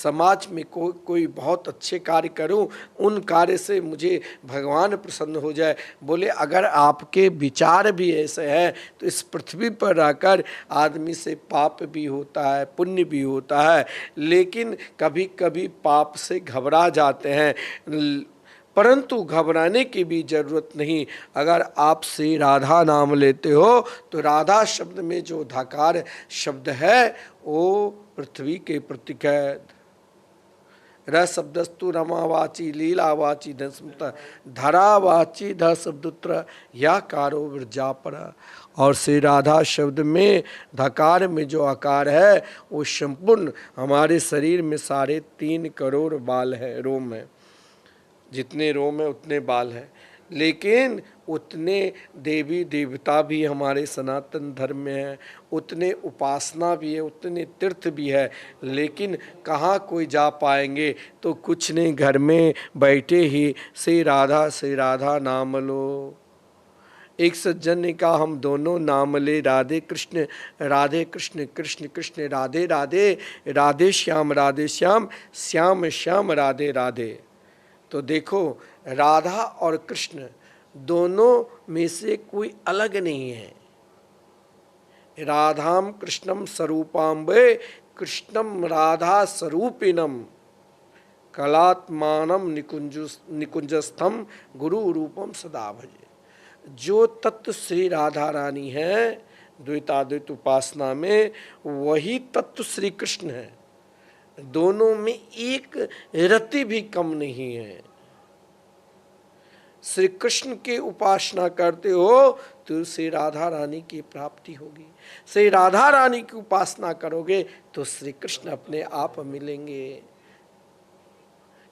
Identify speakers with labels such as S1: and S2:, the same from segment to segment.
S1: समाज में कोई बहुत अच्छे कार्य करूं, उन कार्य से मुझे भगवान प्रसन्न हो जाए। बोले अगर आपके विचार भी ऐसे हैं तो इस पृथ्वी पर रहकर आदमी से पाप भी होता है, पुण्य भी होता है, लेकिन कभी कभी पाप से घबरा जाते हैं, परंतु घबराने की भी जरूरत नहीं। अगर आप श्री राधा नाम लेते हो तो राधा शब्द में जो धकार शब्द है वो पृथ्वी के प्रतीक है। र शब्दस्तु रमावाची लीलावाची धस्मत धरावाची ध शब्दुत्र या कारो विरजापर। और श्री राधा शब्द में धकार में जो आकार है वो संपूर्ण हमारे शरीर में 3.5 करोड़ बाल है, रोम है। जितने रोम है उतने बाल है, लेकिन उतने देवी देवता भी हमारे सनातन धर्म में है, उतने उपासना भी है, उतने तीर्थ भी है, लेकिन कहाँ कोई जा पाएंगे। तो कुछ नहीं, घर में बैठे ही श्री राधा नाम लो। एक सज्जन ने कहा हम दोनों नाम ले राधे कृष्ण कृष्ण कृष्ण राधे राधे, राधे श्याम श्याम श्याम राधे राधे। तो देखो राधा और कृष्ण दोनों में से कोई अलग नहीं है। राधाम कृष्णम स्वरूपाम्बे कृष्णम राधा स्वरूपिणम कलात्मानम निकुंजस्थम गुरु रूपम सदा भजे। जो तत्व श्री राधा रानी है द्वैताद्वैत उपासना में, वही तत्व श्री कृष्ण है। दोनों में एक रति भी कम नहीं है। श्री कृष्ण की उपासना करते हो तो श्री राधा रानी की प्राप्ति होगी। श्री राधा रानी की उपासना करोगे तो श्री कृष्ण अपने आप मिलेंगे,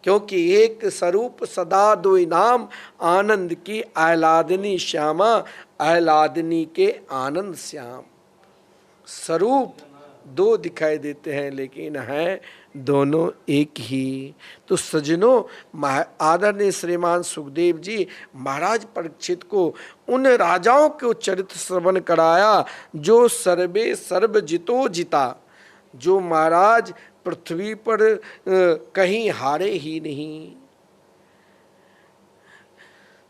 S1: क्योंकि एक स्वरूप सदा दो नाम, आनंद की आह्लादनी श्यामा आह्लादनी के आनंद श्याम। स्वरूप दो दिखाई देते हैं लेकिन है दोनों एक ही। तो सज्जनों, आदरणीय श्रीमान सुखदेव जी महाराज परीक्षित को उन राजाओं को चरित्र श्रवण कराया जो सर्वे सर्व जितो जिता, जो महाराज पृथ्वी पर कहीं हारे ही नहीं,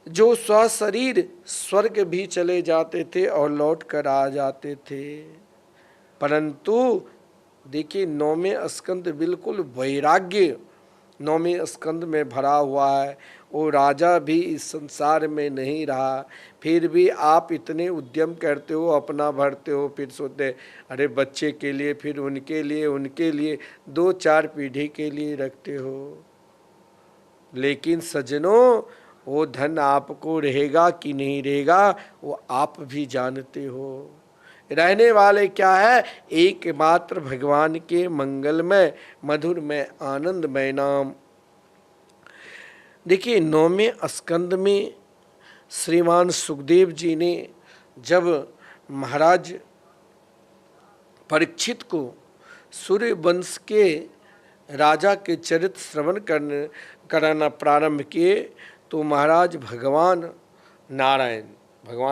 S1: जो स्वशरीर स्वर्ग भी चले जाते थे और लौट कर आ जाते थे। परंतु देखिए 9वें स्कंद बिल्कुल वैराग्य 9वें स्कंद में भरा हुआ है। वो राजा भी इस संसार में नहीं रहा, फिर भी आप इतने उद्यम करते हो, अपना भरते हो, फिर सोचते अरे बच्चे के लिए, फिर उनके लिए 2-4 पीढ़ी के लिए रखते हो। लेकिन सज्जनों, वो धन आपको रहेगा कि नहीं रहेगा वो आप भी जानते हो। रहने वाले क्या है, एकमात्र भगवान के मंगलमय मधुरमय आनंदमय नाम। देखिए 9वें स्कंद में श्रीमान सुखदेव जी ने जब महाराज परीक्षित को सूर्य वंश के राजा के चरित्र श्रवण कराना प्रारंभ किए तो महाराज भगवान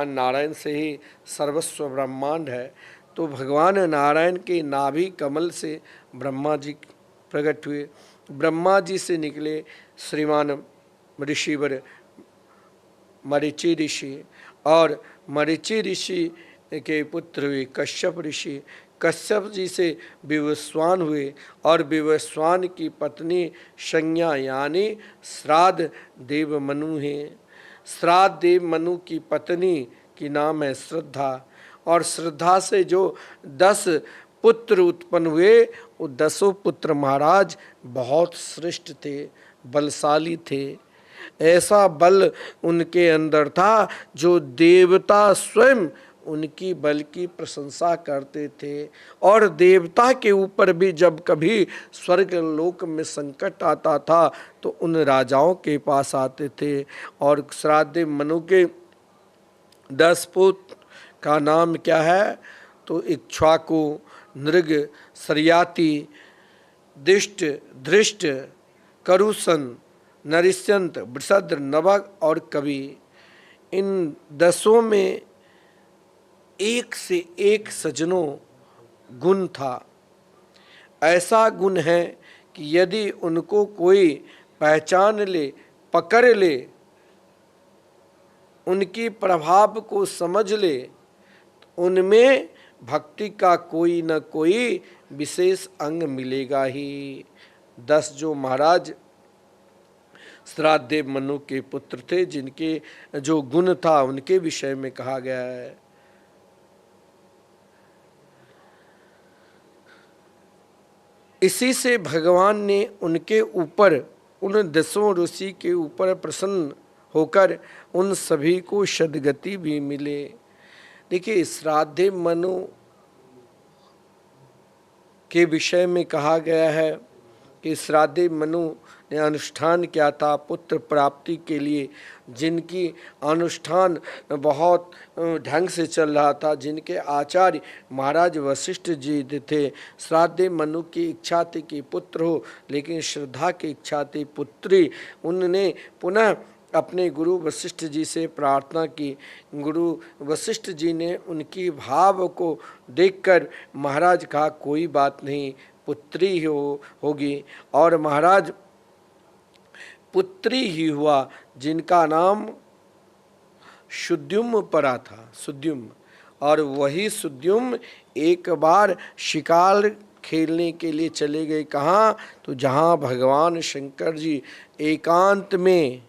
S1: नारायण से ही सर्वस्व ब्रह्मांड है। तो भगवान नारायण के नाभि कमल से ब्रह्मा जी प्रकट हुए। ब्रह्मा जी से निकले श्रीमान ऋषिवर मरीचि ऋषि, और मरीचि ऋषि के पुत्र हुए कश्यप ऋषि। कश्यप जी से विवस्वान हुए और विवस्वान की पत्नी संज्ञा यानी श्राद्ध देव मनु है। श्राद्ध देव मनु की पत्नी की नाम है श्रद्धा, और श्रद्धा से जो 10 पुत्र उत्पन्न हुए, वो 10 पुत्र महाराज बहुत श्रेष्ठ थे, बलशाली थे। ऐसा बल उनके अंदर था जो देवता स्वयं उनकी बल की प्रशंसा करते थे। और देवता के ऊपर भी जब कभी स्वर्ग लोक में संकट आता था तो उन राजाओं के पास आते थे। और श्राद्ध मनु के 10 पुत्र का नाम क्या है, तो इक्ष्वाकु, नृग, शर्याति, दिष्ट, धृष्ट, करुसन, नरिष्यंत, वृषद्र, नवग और कवि। इन 10 में एक से एक सज्जनों गुण था। ऐसा गुण है कि यदि उनको कोई पहचान ले, पकड़ ले, उनकी प्रभाव को समझ ले, तो उनमें भक्ति का कोई न कोई विशेष अंग मिलेगा ही। 10 जो महाराज श्राद्धदेव मनु के पुत्र थे, जिनके जो गुण था उनके विषय में कहा गया है। इसी से भगवान ने उनके ऊपर, उन 10 ऋषि के ऊपर प्रसन्न होकर उन सभी को सद्गति भी मिले। देखिए, श्राद्धदेव मनु के विषय में कहा गया है कि श्राद्धदेव मनु ने अनुष्ठान किया था पुत्र प्राप्ति के लिए, जिनकी अनुष्ठान बहुत ढंग से चल रहा था, जिनके आचार्य महाराज वशिष्ठ जी थे। श्राद्धदेव मनु की इच्छा थी कि पुत्र हो, लेकिन श्रद्धा की इच्छा थी पुत्री। उनने पुनः अपने गुरु वशिष्ठ जी से प्रार्थना की। गुरु वशिष्ठ जी ने उनकी भाव को देखकर महाराज कहा, कोई बात नहीं, पुत्री ही होगी। और महाराज पुत्री ही हुआ, जिनका नाम सुद्युम्न पड़ा था, सुद्युम्न। और वही सुद्युम्न एक बार शिकार खेलने के लिए चले गए। कहाँ? तो जहाँ भगवान शंकर जी एकांत में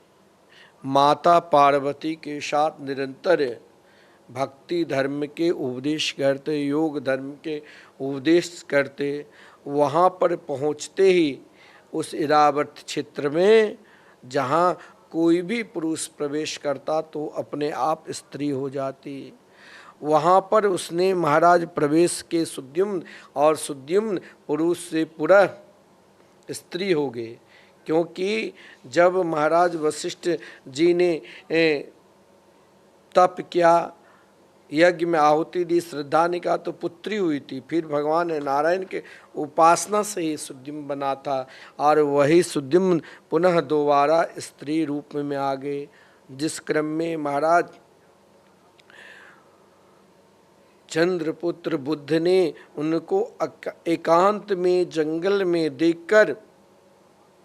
S1: माता पार्वती के साथ निरंतर भक्ति धर्म के उपदेश करते, योग धर्म के उपदेश करते, वहाँ पर पहुँचते ही उस इरावत क्षेत्र में जहाँ कोई भी पुरुष प्रवेश करता तो अपने आप स्त्री हो जाती, वहाँ पर उसने महाराज प्रवेश के सुद्युम्न, और सुद्युम्न पुरुष से पूरा स्त्री हो गए। क्योंकि जब महाराज वशिष्ठ जी ने तप किया, यज्ञ में आहुति दी, श्रद्धा ने कहा, तो पुत्री हुई थी। फिर भगवान नारायण के उपासना से ही सुद्युम्न बना था, और वही सुद्युम्न पुनः दोबारा स्त्री रूप में आ गए। जिस क्रम में महाराज चंद्रपुत्र बुद्ध ने उनको एकांत में जंगल में देखकर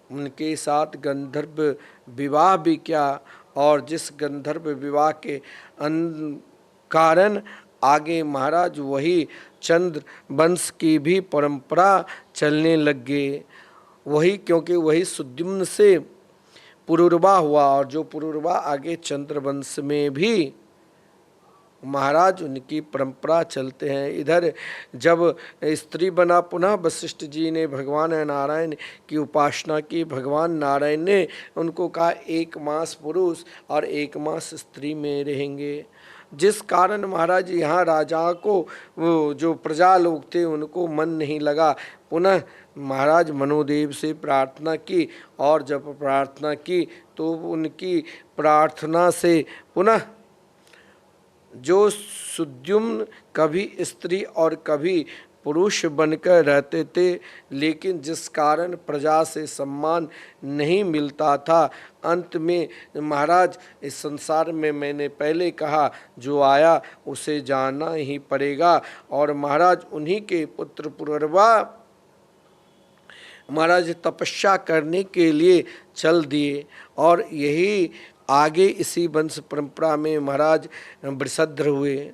S1: उनके साथ गंधर्व विवाह भी किया, और जिस गंधर्व विवाह के कारण आगे महाराज वही चंद्र वंश की भी परंपरा चलने लग गई। वही, क्योंकि वही सुद्युम्न से पुरुरवा हुआ, और जो पुरुरवा आगे चंद्र वंश में भी महाराज उनकी परंपरा चलते हैं। इधर जब स्त्री बना, पुनः वशिष्ठ जी ने भगवान नारायण की उपासना की। भगवान नारायण ने उनको कहा, 1 मास पुरुष और 1 मास स्त्री में रहेंगे। जिस कारण महाराज यहाँ राजा को, वो जो प्रजा लोग थे, उनको मन नहीं लगा। पुनः महाराज मनोदेव से प्रार्थना की, और जब प्रार्थना की तो उनकी प्रार्थना से पुनः जो सुद्युम्न कभी स्त्री और कभी पुरुष बनकर रहते थे, लेकिन जिस कारण प्रजा से सम्मान नहीं मिलता था, अंत में महाराज इस संसार में, मैंने पहले कहा, जो आया उसे जाना ही पड़ेगा। और महाराज उन्हीं के पुत्र पुररवा महाराज तपस्या करने के लिए चल दिए, और यही आगे इसी वंश परंपरा में महाराज वृषध्र हुए।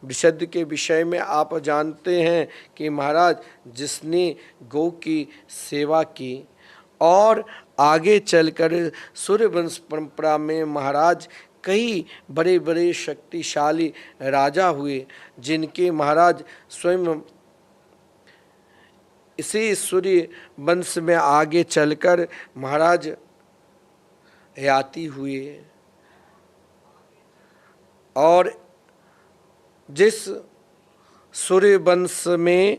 S1: वृषध्र के विषय में आप जानते हैं कि महाराज जिसने गौ की सेवा की, और आगे चलकर सूर्यवंश परंपरा में महाराज कई बड़े बड़े शक्तिशाली राजा हुए, जिनके महाराज स्वयं इसी सूर्य वंश में आगे चलकर महाराज हयाती हुए। और जिस सूर्य वंश में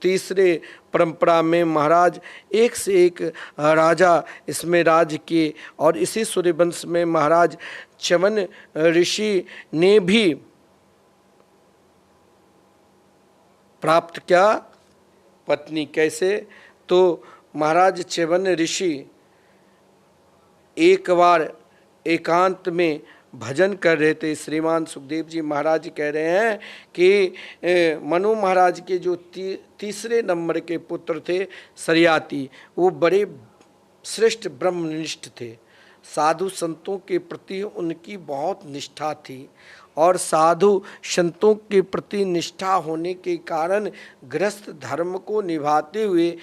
S1: तीसरे परंपरा में महाराज एक से एक राजा इसमें राज किए, और इसी सूर्य वंश में महाराज च्यवन ऋषि ने भी प्राप्त किया पत्नी। कैसे? तो महाराज च्यवन ऋषि एक बार एकांत में भजन कर रहे थे। श्रीमान सुखदेव जी महाराज कह रहे हैं कि मनु महाराज के जो तीसरे नंबर के पुत्र थे सरियाती, वो बड़े श्रेष्ठ ब्रह्मनिष्ठ थे। साधु संतों के प्रति उनकी बहुत निष्ठा थी और साधु संतों के प्रति निष्ठा होने के कारण गृहस्थ धर्म को निभाते हुए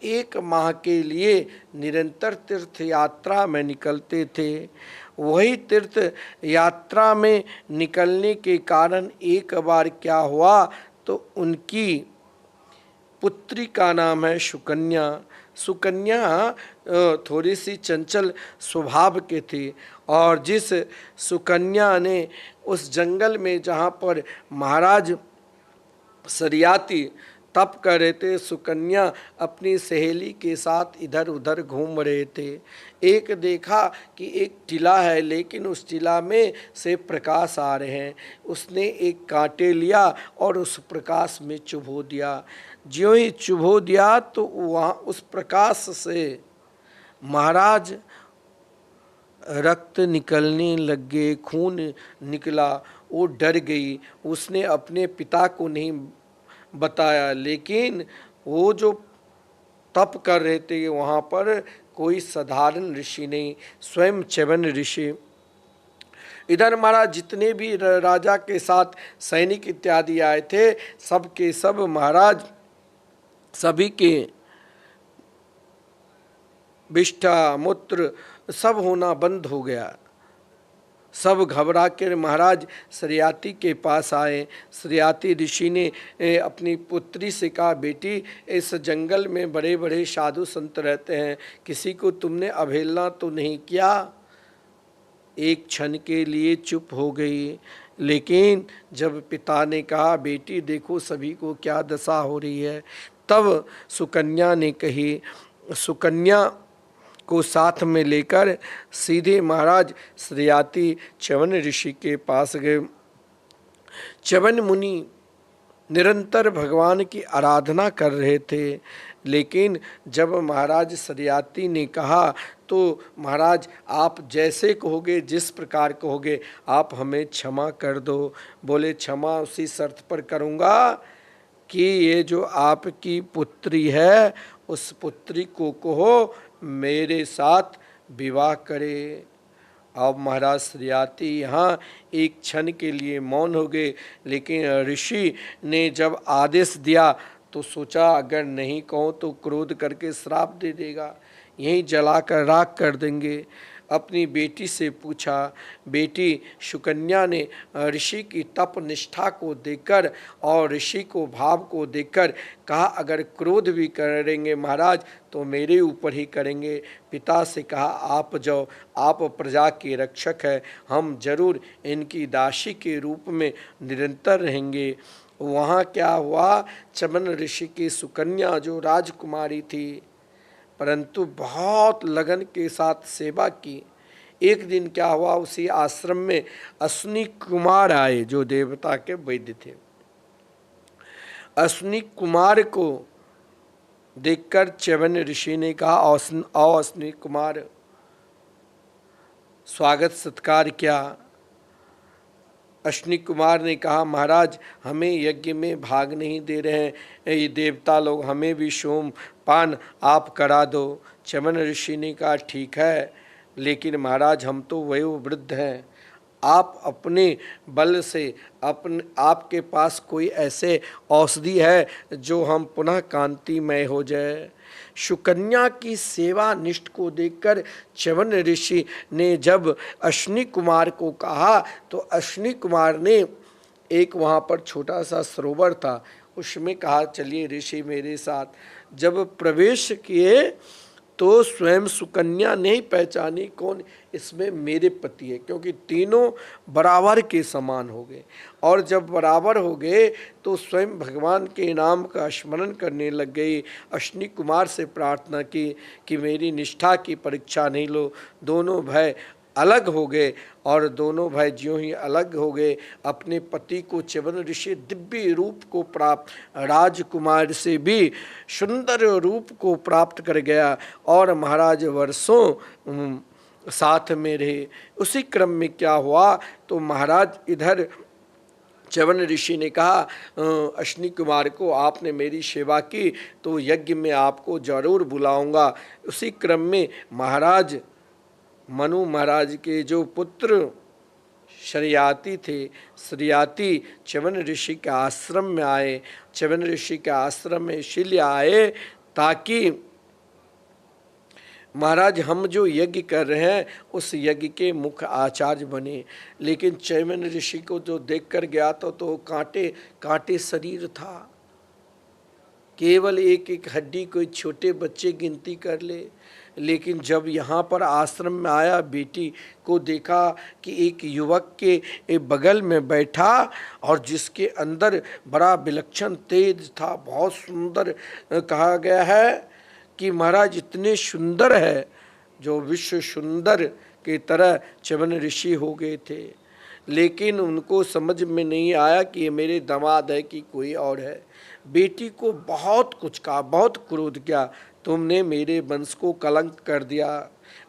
S1: 1 माह के लिए निरंतर तीर्थ यात्रा में निकलते थे। वही तीर्थ यात्रा में निकलने के कारण एक बार क्या हुआ, तो उनकी पुत्री का नाम है सुकन्या। सुकन्या थोड़ी सी चंचल स्वभाव के थी और जिस सुकन्या ने उस जंगल में जहाँ पर महाराज सरियाती तप कर रहे थे, सुकन्या अपनी सहेली के साथ इधर उधर घूम रहे थे। एक देखा कि एक टीला है, लेकिन उस टीला में से प्रकाश आ रहे हैं। उसने एक कांटे लिया और उस प्रकाश में चुभो दिया। ज्यों ही चुभो दिया तो वहाँ उस प्रकाश से महाराज रक्त निकलने लग गए, खून निकला। वो डर गई। उसने अपने पिता को नहीं बताया, लेकिन वो जो तप कर रहे थे वहाँ पर कोई साधारण ऋषि नहीं, स्वयं च्यवन ऋषि। इधर महाराज जितने भी राजा के साथ सैनिक इत्यादि आए थे, सब के सब महाराज सभी के विष्ठा मूत्र सब होना बंद हो गया। सब घबरा कर महाराज सरियाती के पास आए। सरियाती ऋषि ने अपनी पुत्री से कहा, बेटी इस जंगल में बड़े बड़े साधु संत रहते हैं, किसी को तुमने अवहेलना तो नहीं किया? एक क्षण के लिए चुप हो गई, लेकिन जब पिता ने कहा, बेटी देखो सभी को क्या दशा हो रही है, तब सुकन्या ने कही। सुकन्या को साथ में लेकर सीधे महाराज सरियाती च्यवन ऋषि के पास गए। च्यवन मुनि निरंतर भगवान की आराधना कर रहे थे, लेकिन जब महाराज सरियाती ने कहा तो महाराज आप जैसे कहोगे, जिस प्रकार कहोगे, आप हमें क्षमा कर दो। बोले क्षमा उसी शर्त पर करूँगा कि ये जो आपकी पुत्री है उस पुत्री को कहो मेरे साथ विवाह करे। अब महाराज सरियाती यहाँ एक क्षण के लिए मौन हो गए, लेकिन ऋषि ने जब आदेश दिया तो सोचा अगर नहीं कहो तो क्रोध करके श्राप दे देगा, यहीं जलाकर राख कर देंगे। अपनी बेटी से पूछा। बेटी सुकन्या ने ऋषि की तप निष्ठा को देखकर और ऋषि को भाव को देखकर कहा, अगर क्रोध भी करेंगे महाराज तो मेरे ऊपर ही करेंगे। पिता से कहा, आप जाओ, आप प्रजा के रक्षक हैं, हम जरूर इनकी दासी के रूप में निरंतर रहेंगे। वहाँ क्या हुआ, च्यवन ऋषि की सुकन्या जो राजकुमारी थी, परंतु बहुत लगन के साथ सेवा की। एक दिन क्या हुआ, उसी आश्रम में अश्विनी कुमार आए जो देवता के वैद्य थे। अश्विनी कुमार को देखकर च्यवन ऋषि ने कहा, आओ अश्विनी कुमार। स्वागत सत्कार किया। अश्विनी कुमार ने कहा, महाराज हमें यज्ञ में भाग नहीं दे रहे हैं ये देवता लोग, हमें भी सोम पान आप करा दो। च्यवन ऋषि ने कहा, ठीक है, लेकिन महाराज हम तो वयोवृद्ध हैं, आप अपने बल से आपके पास कोई ऐसे औषधि है जो हम पुनः कांतिमय हो जाए। सुकन्या की सेवा निष्ठ को देखकर च्यवन ऋषि ने जब अश्विनी कुमार को कहा तो अश्विनी कुमार ने एक वहाँ पर छोटा सा सरोवर था, उसमें कहा चलिए ऋषि मेरे साथ। जब प्रवेश किए तो स्वयं सुकन्या नहीं पहचानी कौन इसमें मेरे पति है, क्योंकि तीनों बराबर के समान हो गए। और जब बराबर हो गए तो स्वयं भगवान के नाम का स्मरण करने लग गई। अश्विनी कुमार से प्रार्थना की कि मेरी निष्ठा की परीक्षा नहीं लो। दोनों भाई अलग हो गए और दोनों भाई ज्यों ही अलग हो गए अपने पति को च्यवन ऋषि दिव्य रूप को प्राप्त, राजकुमार से भी सुंदर रूप को प्राप्त कर गया और महाराज वर्षों साथ में रहे। उसी क्रम में क्या हुआ, तो महाराज इधर च्यवन ऋषि ने कहा अश्विनी कुमार को, आपने मेरी सेवा की तो यज्ञ में आपको जरूर बुलाऊंगा। उसी क्रम में महाराज मनु महाराज के जो पुत्र शरियाती थे, शरियाती च्यवन ऋषि के आश्रम में आए। च्यवन ऋषि के आश्रम में इसीलिए आए ताकि महाराज हम जो यज्ञ कर रहे हैं उस यज्ञ के मुख्य आचार्य बने। लेकिन च्यवन ऋषि को जो देखकर गया तो कांटे कांटे शरीर था, केवल एक एक हड्डी कोई छोटे बच्चे गिनती कर ले। लेकिन जब यहाँ पर आश्रम में आया, बेटी को देखा कि एक युवक के बगल में बैठा और जिसके अंदर बड़ा विलक्षण तेज था, बहुत सुंदर। कहा गया है कि महाराज इतने सुंदर है जो विश्व सुंदर की तरह च्यवन ऋषि हो गए थे। लेकिन उनको समझ में नहीं आया कि ये मेरे दामाद है कि कोई और है। बेटी को बहुत कुछ कहा, बहुत क्रोध किया, तुमने मेरे वंश को कलंक कर दिया,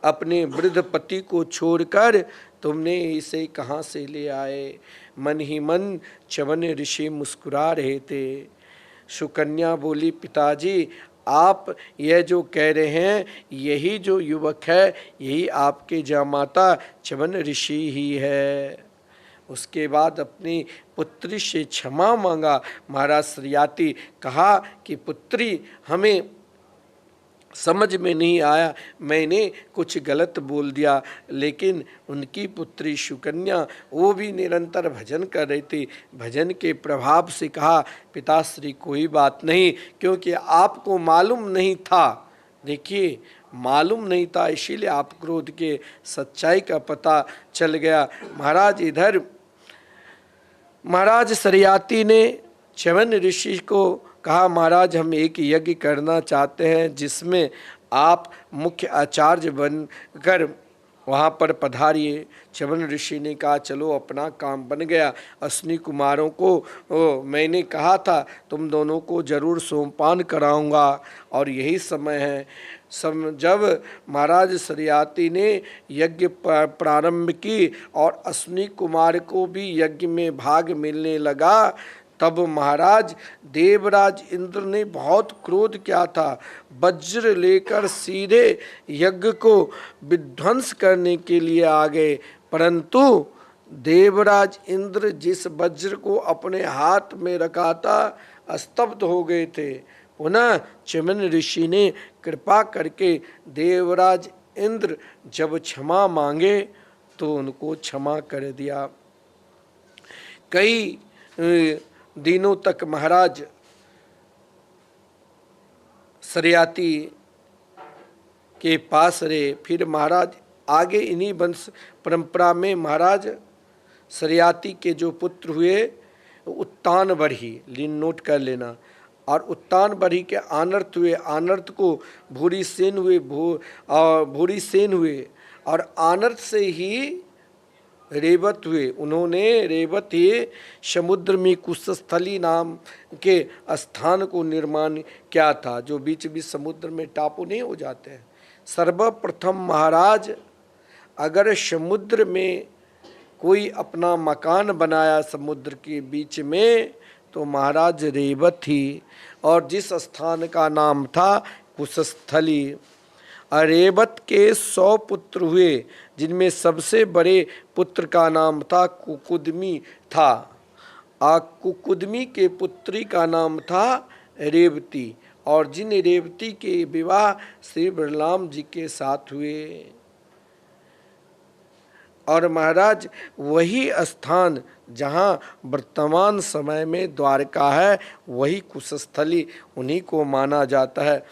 S1: अपने वृद्ध पति को छोड़कर तुमने इसे कहाँ से ले आए। मन ही मन च्यवन ऋषि मुस्कुरा रहे थे। सुकन्या बोली, पिताजी आप यह जो कह रहे हैं, यही जो युवक है यही आपके जामाता च्यवन ऋषि ही है। उसके बाद अपनी पुत्री से क्षमा मांगा। महाराज शरियाती कहा कि पुत्री, हमें समझ में नहीं आया, मैंने कुछ गलत बोल दिया। लेकिन उनकी पुत्री सुकन्या वो भी निरंतर भजन कर रही थी। भजन के प्रभाव से कहा, पिताश्री कोई बात नहीं, क्योंकि आपको मालूम नहीं था। देखिए, मालूम नहीं था, इसीलिए आप क्रोध के सच्चाई का पता चल गया। महाराज शरियाती ने च्यवन ऋषि को कहा, महाराज हम एक यज्ञ करना चाहते हैं जिसमें आप मुख्य आचार्य बनकर वहाँ पर पधारिए। च्यवन ऋषि ने कहा, चलो अपना काम बन गया। अश्विनी कुमारों को मैंने कहा था तुम दोनों को जरूर सोमपान कराऊंगा, और यही समय है। जब महाराज शरियाती ने यज्ञ प्रारंभ की और अश्विनी कुमार को भी यज्ञ में भाग मिलने लगा, तब महाराज देवराज इंद्र ने बहुत क्रोध किया था। वज्र लेकर सीधे यज्ञ को विध्वंस करने के लिए आ गए, परंतु देवराज इंद्र जिस वज्र को अपने हाथ में रखा था स्तब्ध हो गए थे। पुनः च्यवन ऋषि ने कृपा करके देवराज इंद्र जब क्षमा मांगे तो उनको क्षमा कर दिया। कई दिनों तक महाराज शरियाती के पास रहे। फिर महाराज आगे इन्हीं वंश परंपरा में महाराज शरियाती के जो पुत्र हुए उत्तान बरही, नोट कर लेना, और उत्तान बरही के आनर्त हुए, आनर्त को भूरिसेन हुए, भूरिसेन हुए, और आनर्त से ही रेवत हुए। उन्होंने रेवत ही समुद्र में कुशस्थली नाम के स्थान को निर्माण किया था, जो बीच बीच समुद्र में टापू नहीं हो जाते हैं। सर्वप्रथम महाराज अगर समुद्र में कोई अपना मकान बनाया समुद्र के बीच में, तो महाराज रेवत ही, और जिस स्थान का नाम था कुशस्थली। रेवत के 100 पुत्र हुए, जिनमें सबसे बड़े पुत्र का नाम था कुकुदमी था। कुकुदमी के पुत्री का नाम था रेवती, और जिन रेवती के विवाह श्री बलराम जी के साथ हुए। और महाराज वही स्थान जहाँ वर्तमान समय में द्वारका है, वही कुशस्थली उन्हीं को माना जाता है।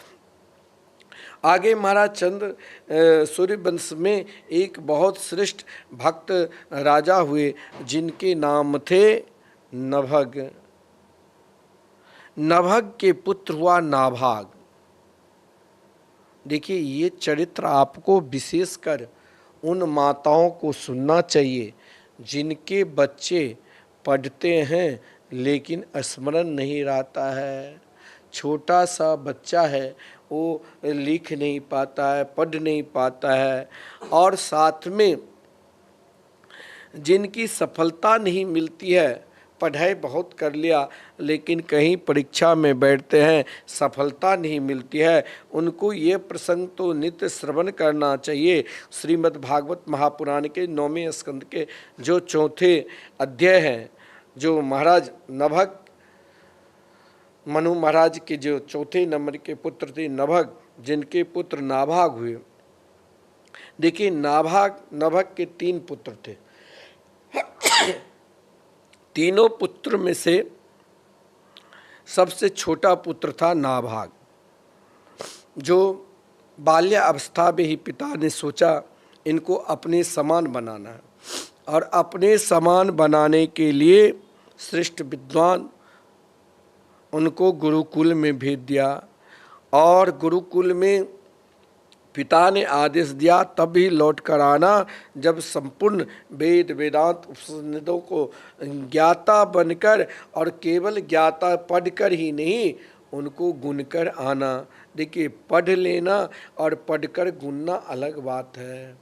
S1: आगे महाराज चंद्र सूर्यवंश में एक बहुत श्रेष्ठ भक्त राजा हुए, जिनके नाम थे नभग। नभग के पुत्र हुआ नाभाग। देखिए, ये चरित्र आपको विशेषकर उन माताओं को सुनना चाहिए जिनके बच्चे पढ़ते हैं लेकिन स्मरण नहीं रहता है। छोटा सा बच्चा है, वो लिख नहीं पाता है, पढ़ नहीं पाता है। और साथ में जिनकी सफलता नहीं मिलती है, पढ़ाई बहुत कर लिया लेकिन कहीं परीक्षा में बैठते हैं, सफलता नहीं मिलती है, उनको ये प्रसंग तो नित्य श्रवण करना चाहिए। श्रीमद् भागवत महापुराण के 9वें स्कंद के जो 4थे अध्याय हैं, जो महाराज नभग, मनु महाराज के जो 4थे नंबर के पुत्र थे नभग, जिनके पुत्र नाभाग हुए। देखिए, नभग के 3 पुत्र थे। तीनों पुत्र में से सबसे छोटा पुत्र था नाभाग, जो बाल्य अवस्था में ही पिता ने सोचा इनको अपने समान बनाना है, और अपने समान बनाने के लिए श्रेष्ठ विद्वान उनको गुरुकुल में भेज दिया। और गुरुकुल में पिता ने आदेश दिया तभी लौट कर आना जब संपूर्ण वेद वेदांत उपनिषदों को ज्ञाता बनकर, और केवल ज्ञाता पढ़कर ही नहीं, उनको गुनकर आना। देखिए, पढ़ लेना और पढ़कर गुनना अलग बात है।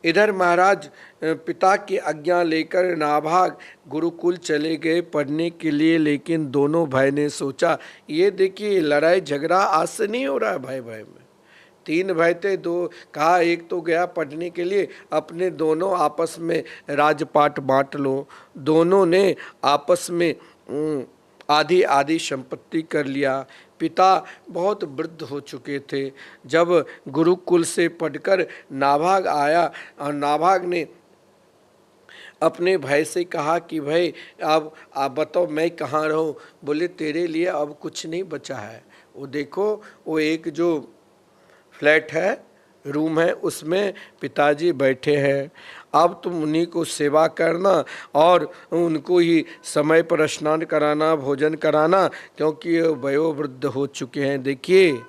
S1: इधर महाराज पिता की आज्ञा लेकर नाभाग गुरुकुल चले गए पढ़ने के लिए, लेकिन दोनों भाई ने सोचा, ये देखिए लड़ाई झगड़ा आज से नहीं हो रहा है भाई भाई में। 3 भाई थे, 2 कहा, एक तो गया पढ़ने के लिए, अपने दोनों आपस में राजपाट बांट लो। दोनों ने आपस में आधी आधी संपत्ति कर लिया। पिता बहुत वृद्ध हो चुके थे। जब गुरुकुल से पढ़कर नाभाग आया, और नाभाग ने अपने भाई से कहा कि भाई अब आप बताओ मैं कहाँ रहूँ। बोले, तेरे लिए अब कुछ नहीं बचा है। वो देखो, वो एक जो फ्लैट है, रूम है, उसमें पिताजी बैठे हैं। अब तुम उन्हीं को सेवा करना और उनको ही समय पर स्नान कराना, भोजन कराना, क्योंकि वयोवृद्ध हो चुके हैं। देखिए,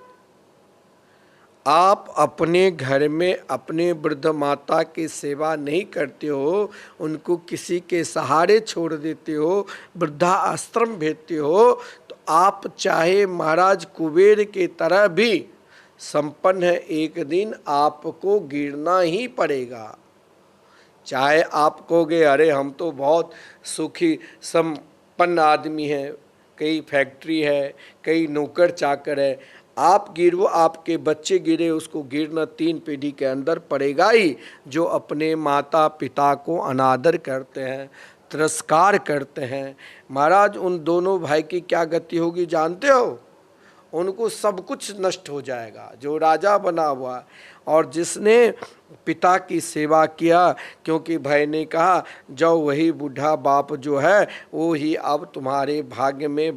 S1: आप अपने घर में अपने वृद्ध माता की सेवा नहीं करते हो, उनको किसी के सहारे छोड़ देते हो, वृद्धा आश्रम भेजते हो, तो आप चाहे महाराज कुबेर के तरह भी संपन्न है, एक दिन आपको गिरना ही पड़ेगा। चाहे आप कहोगे अरे हम तो बहुत सुखी संपन्न आदमी हैं, कई फैक्ट्री है, कई नौकर चाकर है, आप गिरो, आपके बच्चे गिरे, उसको गिरना 3 पीढ़ी के अंदर पड़ेगा ही। जो अपने माता पिता को अनादर करते हैं, तिरस्कार करते हैं, महाराज उन दोनों भाई की क्या गति होगी जानते हो? उनको सब कुछ नष्ट हो जाएगा, जो राजा बना हुआ। और जिसने पिता की सेवा किया, क्योंकि भाई ने कहा जाओ वही बूढ़ा बाप जो है वो ही अब तुम्हारे भाग्य में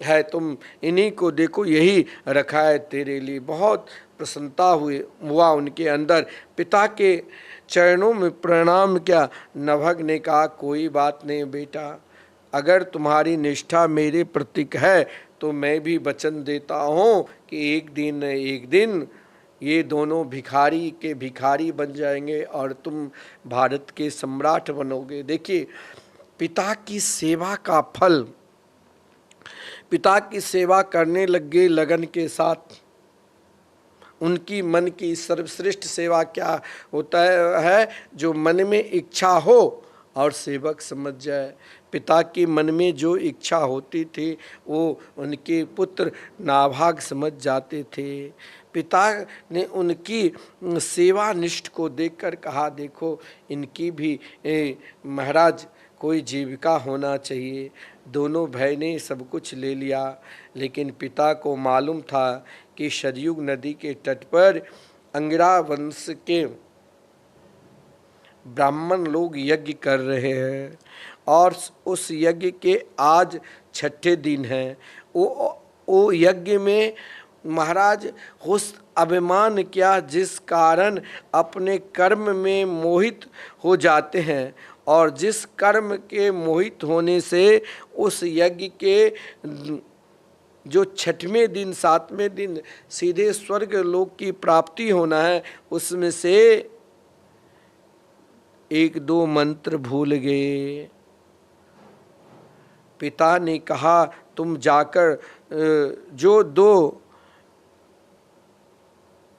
S1: है, तुम इन्हीं को देखो, यही रखा है तेरे लिए। बहुत प्रसन्नता हुआ उनके अंदर। पिता के चरणों में प्रणाम किया। नभग ने कहा, कोई बात नहीं बेटा, अगर तुम्हारी निष्ठा मेरे प्रति है तो मैं भी वचन देता हूँ कि एक दिन ये दोनों भिखारी के भिखारी बन जाएंगे और तुम भारत के सम्राट बनोगे। देखिए, पिता की सेवा का फल, पिता की सेवा करने लगे लगन के साथ। उनकी मन की सर्वश्रेष्ठ सेवा क्या होता है? जो मन में इच्छा हो और सेवक समझ जाए। पिता के मन में जो इच्छा होती थी वो उनके पुत्र नाभाग समझ जाते थे। पिता ने उनकी सेवा निष्ठ को देखकर कहा, देखो इनकी भी महाराज कोई जीविका होना चाहिए। दोनों भाई ने सब कुछ ले लिया, लेकिन पिता को मालूम था कि सरयुग नदी के तट पर अंगिरा वंश के ब्राह्मण लोग यज्ञ कर रहे हैं, और उस यज्ञ के आज 6ठे दिन है। वो यज्ञ में महाराज हुस्न अभिमान किया, जिस कारण अपने कर्म में मोहित हो जाते हैं, और जिस कर्म के मोहित होने से उस यज्ञ के जो 6वें दिन 7वें दिन सीधे स्वर्ग लोक की प्राप्ति होना है, उसमें से 1-2 मंत्र भूल गए। पिता ने कहा, तुम जाकर जो 2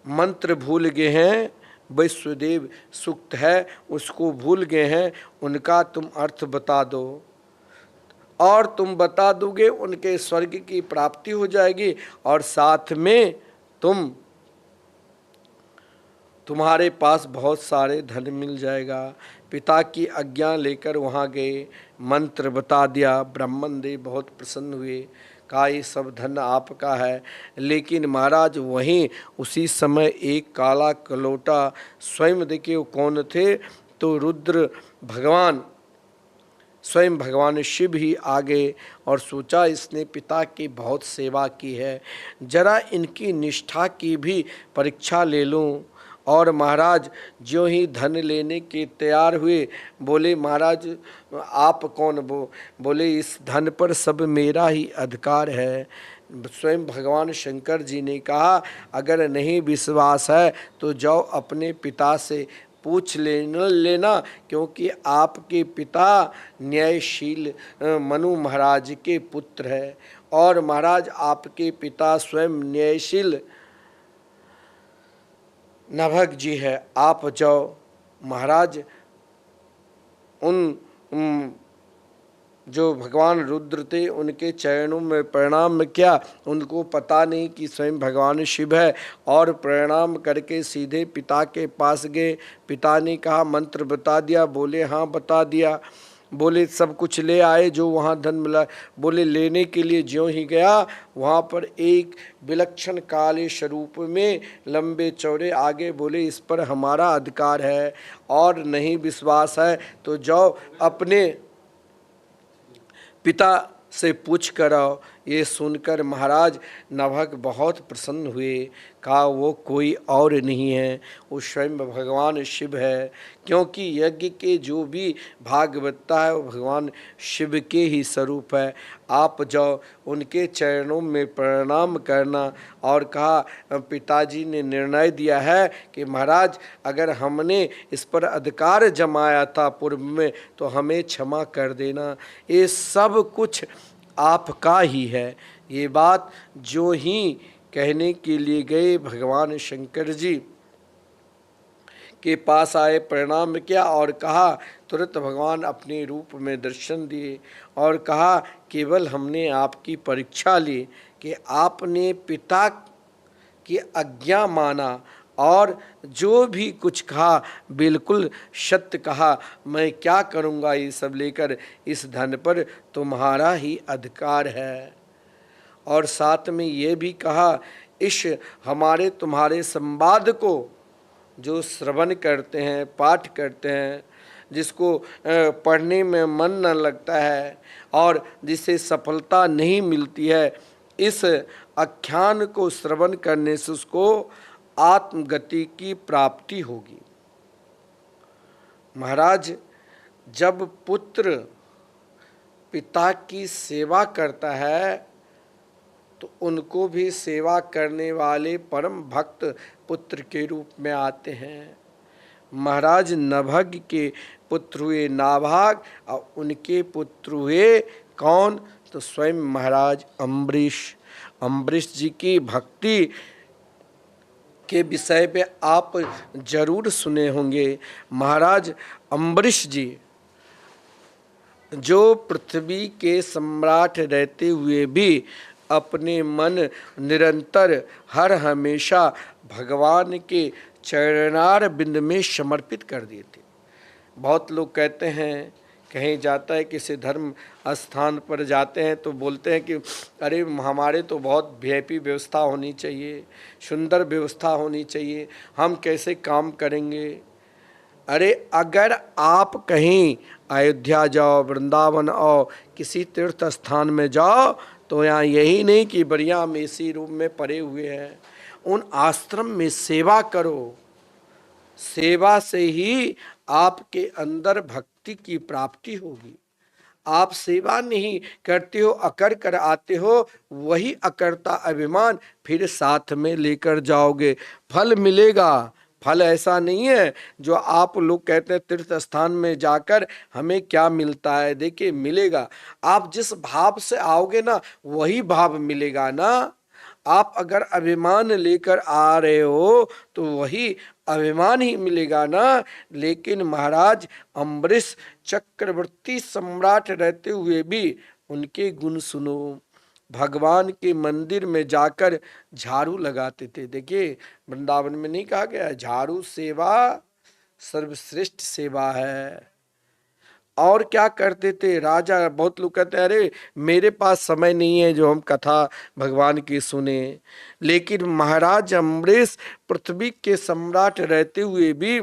S1: मंत्र भूल गए हैं, वैश्वदेव सूक्त है उसको भूल गए हैं, उनका तुम अर्थ बता दो और तुम बता दोगे उनके स्वर्ग की प्राप्ति हो जाएगी और साथ में तुम्हारे पास बहुत सारे धन मिल जाएगा। पिता की आज्ञा लेकर वहाँ गए, मंत्र बता दिया। ब्राह्मण देव बहुत प्रसन्न हुए, कहा ये सब धन आपका है। लेकिन महाराज वहीं उसी समय एक काला कलोटा, स्वयं देखिए वो कौन थे, तो रुद्र भगवान, स्वयं भगवान शिव ही आ गए और सोचा इसने पिता की बहुत सेवा की है, जरा इनकी निष्ठा की भी परीक्षा ले लूं। और महाराज जो ही धन लेने के तैयार हुए, बोले महाराज आप कौन? बोले इस धन पर सब मेरा ही अधिकार है। स्वयं भगवान शंकर जी ने कहा अगर नहीं विश्वास है तो जाओ अपने पिता से पूछ लेना, क्योंकि आपके पिता न्यायशील मनु महाराज के पुत्र है और महाराज आपके पिता स्वयं न्यायशील नभग जी है। आप जाओ। महाराज उन जो भगवान रुद्र थे उनके चरणों में प्रणाम किया, उनको पता नहीं कि स्वयं भगवान शिव है, और प्रणाम करके सीधे पिता के पास गए। पिता ने कहा मंत्र बता दिया? बोले हाँ बता दिया। बोले सब कुछ ले आए जो वहाँ धन मिला? बोले लेने के लिए ज्यों ही गया वहाँ पर एक विलक्षण काले स्वरूप में लंबे चौड़े आगे, बोले इस पर हमारा अधिकार है और नहीं विश्वास है तो जाओ अपने पिता से पूछ कर आओ। ये सुनकर महाराज नभग बहुत प्रसन्न हुए, कहा वो कोई और नहीं है, वो स्वयं भगवान शिव है, क्योंकि यज्ञ के जो भी भाग बचता है वो भगवान शिव के ही स्वरूप है। आप जाओ उनके चरणों में प्रणाम करना। और कहा पिताजी ने निर्णय दिया है कि महाराज अगर हमने इस पर अधिकार जमाया था पूर्व में तो हमें क्षमा कर देना, ये सब कुछ आपका ही है। ये बात जो ही कहने के लिए गए भगवान शंकर जी के पास आए, प्रणाम किया और कहा, तुरंत भगवान अपने रूप में दर्शन दिए और कहा केवल हमने आपकी परीक्षा ली कि आपने पिता की आज्ञा माना और जो भी कुछ कहा बिल्कुल सत्य कहा। मैं क्या करूँगा ये सब लेकर, इस धन पर तुम्हारा ही अधिकार है। और साथ में ये भी कहा इस हमारे तुम्हारे संवाद को जो श्रवण करते हैं, पाठ करते हैं, जिसको पढ़ने में मन न लगता है और जिसे सफलता नहीं मिलती है, इस आख्यान को श्रवण करने से उसको आत्मगति की प्राप्ति होगी। महाराज जब पुत्र पिता की सेवा करता है तो उनको भी सेवा करने वाले परम भक्त पुत्र के रूप में आते हैं। महाराज नभग के पुत्र हुए नाभाग और उनके पुत्र हुए कौन? तो स्वयं महाराज अम्बरीश। अम्बरीश जी की भक्ति के विषय में आप जरूर सुने होंगे। महाराज अम्बरीश जी जो पृथ्वी के सम्राट रहते हुए भी अपने मन निरंतर हर हमेशा भगवान के चरणार बिंद में समर्पित कर दिए थे। बहुत लोग कहते हैं, कहीं जाता है किसी धर्म स्थान पर जाते हैं तो बोलते हैं कि अरे हमारे तो बहुत वीआईपी व्यवस्था होनी चाहिए, सुंदर व्यवस्था होनी चाहिए, हम कैसे काम करेंगे। अरे अगर आप कहीं अयोध्या जाओ, वृंदावन आओ, किसी तीर्थ स्थान में जाओ तो यहाँ यही नहीं कि बढ़िया हम इसी रूम में पड़े हुए हैं, उन आश्रम में सेवा करो। सेवा से ही आपके अंदर भक्ति की प्राप्ति होगी। आप सेवा नहीं करते हो, अकर कर आते हो, वही अकर्ता अभिमान फिर साथ में लेकर जाओगे, फल मिलेगा। फल ऐसा नहीं है जो आप लोग कहते हैं तीर्थ स्थान में जाकर हमें क्या मिलता है। देखिए मिलेगा, आप जिस भाव से आओगे ना वही भाव मिलेगा ना। आप अगर अभिमान लेकर आ रहे हो तो वही अभिमान ही मिलेगा ना। लेकिन महाराज अम्बरीश चक्रवर्ती सम्राट रहते हुए भी उनके गुण सुनो। भगवान के मंदिर में जाकर झाड़ू लगाते थे। देखिए वृंदावन में नहीं कहा गया झाड़ू सेवा सर्वश्रेष्ठ सेवा है। और क्या करते थे राजा, बहुत लोग कहते हैं अरे मेरे पास समय नहीं है जो हम कथा भगवान की सुने। लेकिन महाराज अम्बरीश पृथ्वी के सम्राट रहते हुए भी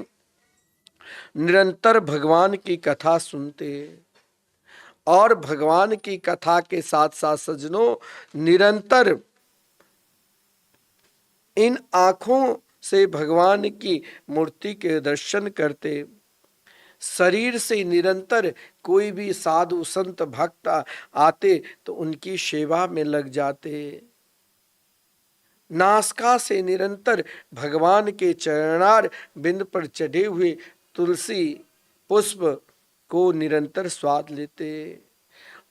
S1: निरंतर भगवान की कथा सुनते। और भगवान की कथा के साथ साथ सज्जनों निरंतर इन आंखों से भगवान की मूर्ति के दर्शन करते। शरीर से निरंतर कोई भी साधु संत भक्त आते तो उनकी सेवा में लग जाते। नासिका से निरंतर भगवान के चरणार बिंद पर चढ़े हुए तुलसी पुष्प को निरंतर स्वाद लेते।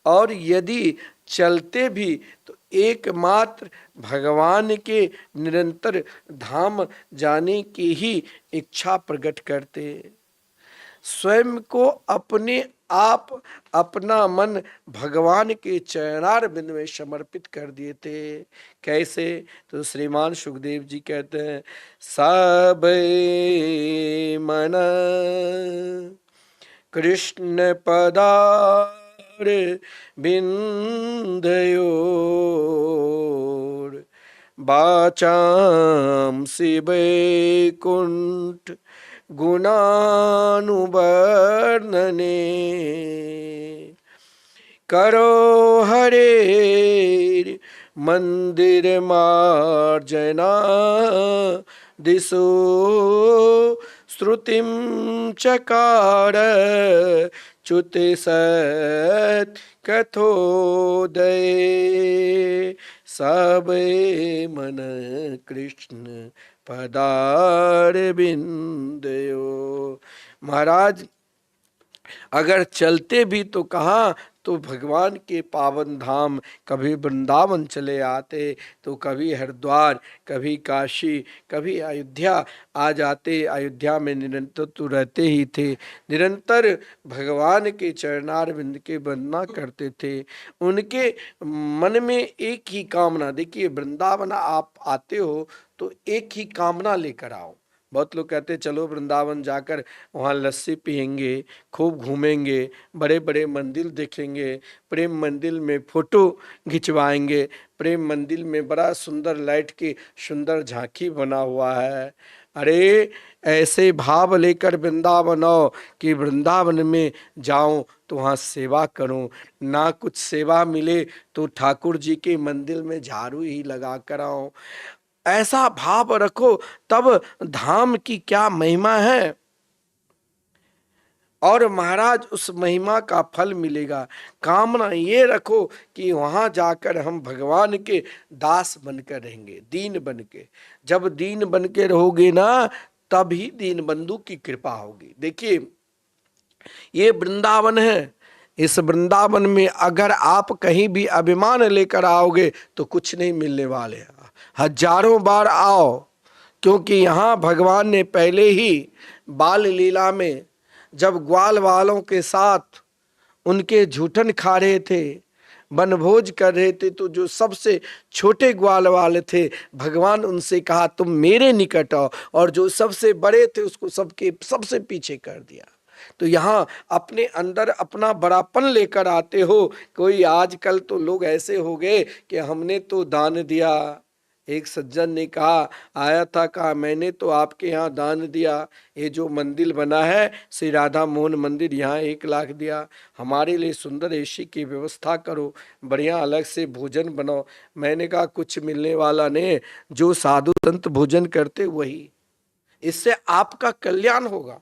S1: और यदि चलते भी तो एकमात्र भगवान के निरंतर धाम जाने की ही इच्छा प्रकट करते। स्वयं को अपने आप अपना मन भगवान के चरणार बिंद में समर्पित कर दिए थे। कैसे? तो श्रीमान सुखदेव जी कहते हैं सब मन कृष्ण पदार बिंदयोर वाचाम वैकुंठ गुणानुवर्णने करो हरे मंदिर मार्जना दिशो श्रुतिम चकार च्युति सत कथोदय सब मन कृष्ण पदार बिंदयो। महाराज अगर चलते भी तो कहाँ, तो भगवान के पावन धाम, कभी वृंदावन चले आते तो कभी हरिद्वार, कभी काशी, कभी अयोध्या आ जाते। अयोध्या में निरंतर तो रहते ही थे, निरंतर भगवान के चरणार बिंद के वंदना करते थे। उनके मन में एक ही कामना, देखिए वृंदावन आप आते हो तो एक ही कामना लेकर आओ। बहुत लोग कहते हैं चलो वृंदावन जाकर वहाँ लस्सी पियेंगे, खूब घूमेंगे, बड़े बड़े मंदिर देखेंगे, प्रेम मंदिर में फोटो खिंचवाएंगे, प्रेम मंदिर में बड़ा सुंदर लाइट की सुंदर झांकी बना हुआ है। अरे ऐसे भाव लेकर वृंदावन आओ कि वृंदावन में जाऊं तो वहाँ सेवा करूं, ना कुछ सेवा मिले तो ठाकुर जी के मंदिर में झाड़ू ही लगा कर आओ। ऐसा भाव रखो तब धाम की क्या महिमा है। और महाराज उस महिमा का फल मिलेगा। कामना ये रखो कि वहां जाकर हम भगवान के दास बनकर रहेंगे, दीन बन के। जब दीन बन के रहोगे ना तभी दीन बंधु की कृपा होगी। देखिए ये वृंदावन है, इस वृंदावन में अगर आप कहीं भी अभिमान लेकर आओगे तो कुछ नहीं मिलने वाले। हजारों बार आओ, क्योंकि यहाँ भगवान ने पहले ही बाल लीला में जब ग्वाल वालों के साथ उनके झूठन खा रहे थे, वनभोज कर रहे थे, तो जो सबसे छोटे ग्वाल वाले थे भगवान उनसे कहा तुम मेरे निकट आओ, और जो सबसे बड़े थे उसको सबके सबसे पीछे कर दिया। तो यहाँ अपने अंदर अपना बड़ापन लेकर आते हो। कोई आजकल तो लोग ऐसे हो गए कि हमने तो दान दिया। एक सज्जन ने कहा, आया था, कहा मैंने तो आपके यहाँ दान दिया, ये जो मंदिर बना है श्री राधा मोहन मंदिर, यहाँ 1 लाख दिया, हमारे लिए सुंदर एसी की व्यवस्था करो, बढ़िया अलग से भोजन बनाओ। मैंने कहा कुछ मिलने वाला नहीं, जो साधु संत भोजन करते वही, इससे आपका कल्याण होगा।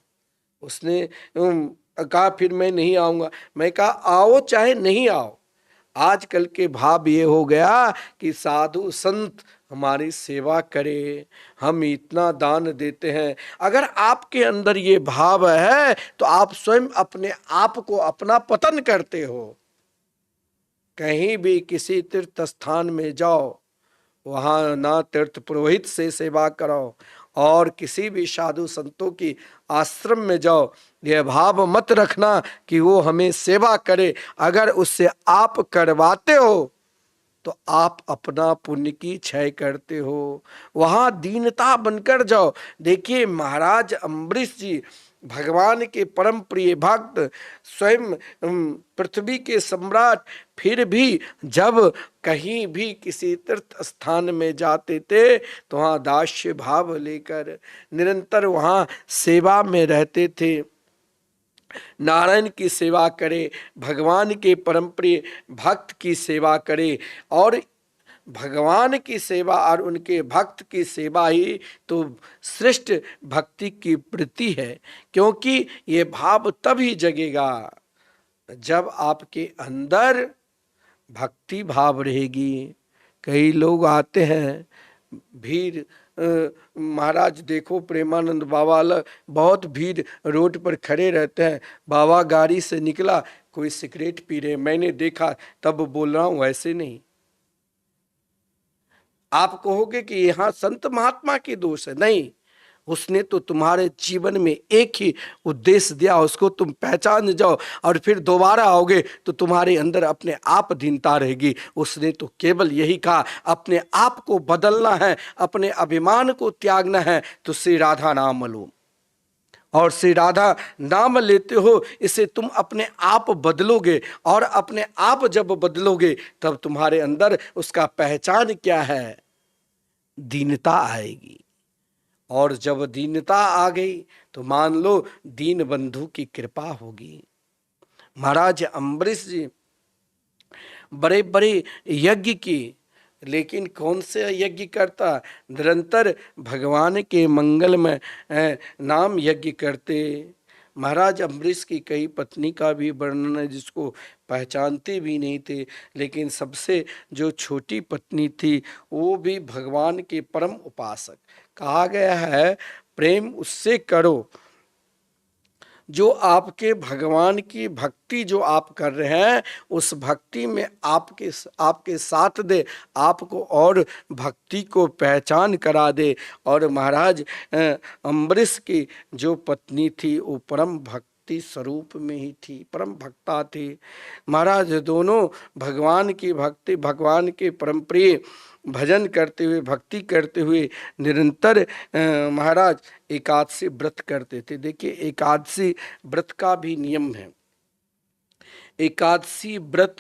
S1: उसने कहा फिर मैं नहीं आऊँगा। मैं कहा आओ चाहे नहीं आओ। आजकल के भाव ये हो गया कि साधु संत हमारी सेवा करे, हम इतना दान देते हैं। अगर आपके अंदर ये भाव है तो आप स्वयं अपने आप को अपना पतन करते हो। कहीं भी किसी तीर्थ स्थान में जाओ, वहाँ ना तीर्थ पुरोहित से सेवा करो और किसी भी साधु संतों की आश्रम में जाओ, यह भाव मत रखना कि वो हमें सेवा करे। अगर उससे आप करवाते हो तो आप अपना पुण्य की क्षय करते हो। वहां दीनता बनकर जाओ। देखिए महाराज अम्बरीश जी भगवान के परम प्रिय भक्त, स्वयं पृथ्वी के सम्राट, फिर भी जब कहीं भी किसी तीर्थ स्थान में जाते थे तो वहां दास्य भाव लेकर निरंतर वहां सेवा में रहते थे। नारायण की सेवा करे, भगवान के परम प्रिय भक्त की सेवा करे। और भगवान की सेवा और उनके भक्त की सेवा ही तो श्रेष्ठ भक्ति की वृत्ति है। क्योंकि ये भाव तभी जगेगा जब आपके अंदर भक्ति भाव रहेगी। कई लोग आते हैं भीड़, महाराज देखो प्रेमानंद बाबा बहुत भीड़ रोड पर खड़े रहते हैं। बाबा गाड़ी से निकला, कोई सिगरेट पी रहे, मैंने देखा तब बोल रहा हूं, ऐसे नहीं। आप कहोगे कि यहाँ संत महात्मा की दोष है, नहीं, उसने तो तुम्हारे जीवन में एक ही उद्देश्य दिया, उसको तुम पहचान जाओ और फिर दोबारा आओगे तो तुम्हारे अंदर अपने आप दीनता रहेगी। उसने तो केवल यही कहा, अपने आप को बदलना है, अपने अभिमान को त्यागना है, तो श्री राधा नाम लो। और श्री राधा नाम लेते हो, इसे तुम अपने आप बदलोगे, और अपने आप जब बदलोगे तब तुम्हारे अंदर उसका पहचान क्या है, दीनता आएगी। और जब दीनता आ गई तो मान लो दीन बंधु की कृपा होगी। महाराज अम्बरीश जी बड़े बड़े यज्ञ की, लेकिन कौन से यज्ञ करता, निरंतर भगवान के मंगल में नाम यज्ञ करते। महाराज अम्बरीश की कई पत्नी का भी वर्णन है जिसको पहचानते भी नहीं थे, लेकिन सबसे जो छोटी पत्नी थी वो भी भगवान के परम उपासक। कहा गया है प्रेम उससे करो जो आपके भगवान की भक्ति जो आप कर रहे हैं उस भक्ति में आपके साथ दे, आपको और भक्ति को पहचान करा दे। और महाराज अम्बरीश की जो पत्नी थी वो परम भक्ति स्वरूप में ही थी, परम भक्ता थी। महाराज दोनों भगवान की भक्ति, भगवान के परम प्रिय भजन करते हुए, भक्ति करते हुए निरंतर महाराज एकादशी व्रत करते थे। देखिए एकादशी व्रत का भी नियम है। एकादशी व्रत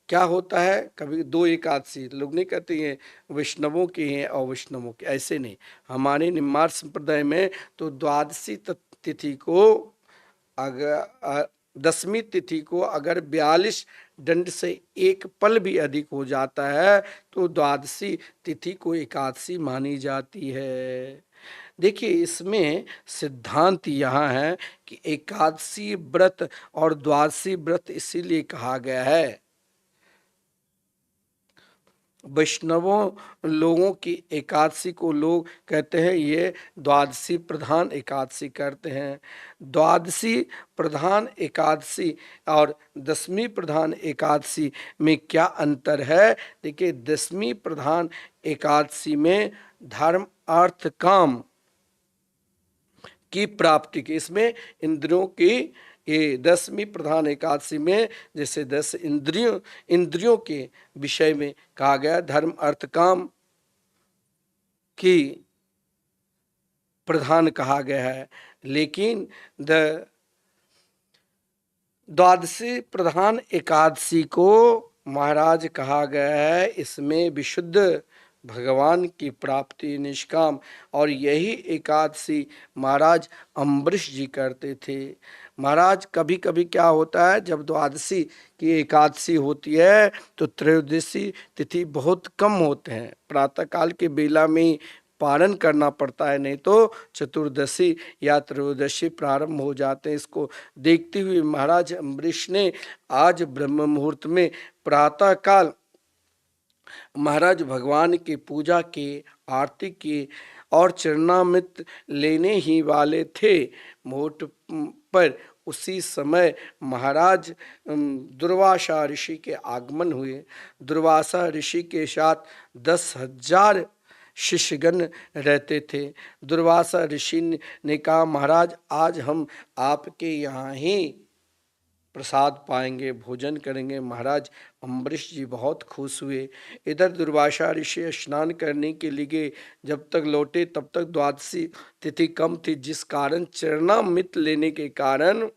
S1: क्या होता है, कभी दो एकादशी लोग नहीं कहते हैं वैष्णवों के हैं और वैष्णवों के, ऐसे नहीं। हमारे निम्मार संप्रदाय में तो द्वादशी तिथि को अगर 10वीं तिथि को अगर 42 दंड से एक पल भी अधिक हो जाता है तो द्वादशी तिथि को एकादशी मानी जाती है। देखिए इसमें सिद्धांत यहाँ है कि एकादशी व्रत और द्वादशी व्रत इसीलिए कहा गया है, वैष्णवों लोगों की एकादशी को लोग कहते हैं ये द्वादशी प्रधान एकादशी करते हैं। द्वादशी प्रधान एकादशी और 10वीं प्रधान एकादशी में क्या अंतर है। देखिए 10वीं प्रधान एकादशी में धर्म अर्थ काम की प्राप्ति की, इसमें इंद्रियों की, ये 10वीं प्रधान एकादशी में जैसे 10 इंद्रियों के विषय में कहा गया, धर्म अर्थ काम की प्रधान कहा गया है। लेकिन द्वादशी प्रधान एकादशी को महाराज कहा गया है, इसमें विशुद्ध भगवान की प्राप्ति निष्काम, और यही एकादशी महाराज अम्बरीश जी करते थे। महाराज कभी कभी क्या होता है, जब द्वादशी की एकादशी होती है तो त्रयोदशी तिथि बहुत कम होते हैं, प्रातःकाल के बेला में ही पारण करना पड़ता है, नहीं तो चतुर्दशी या त्रयोदशी प्रारंभ हो जाते हैं। इसको देखते हुए महाराज अम्बरीश ने आज ब्रह्म मुहूर्त में प्रातःकाल महाराज भगवान की पूजा की, आरती की और चरणामृत लेने ही वाले थे। मुहूर्त पर उसी समय महाराज दुर्वासा ऋषि के आगमन हुए। दुर्वासा ऋषि के साथ 10,000 शिष्यगण रहते थे। दुर्वासा ऋषि ने कहा, महाराज आज हम आपके यहाँ ही प्रसाद पाएंगे, भोजन करेंगे। महाराज अम्बरीश जी बहुत खुश हुए। इधर दुर्वासा ऋषि स्नान करने के लिए जब तक लौटे तब तक द्वादशी तिथि कम थी, जिस कारण चरणामृत लेने के कारण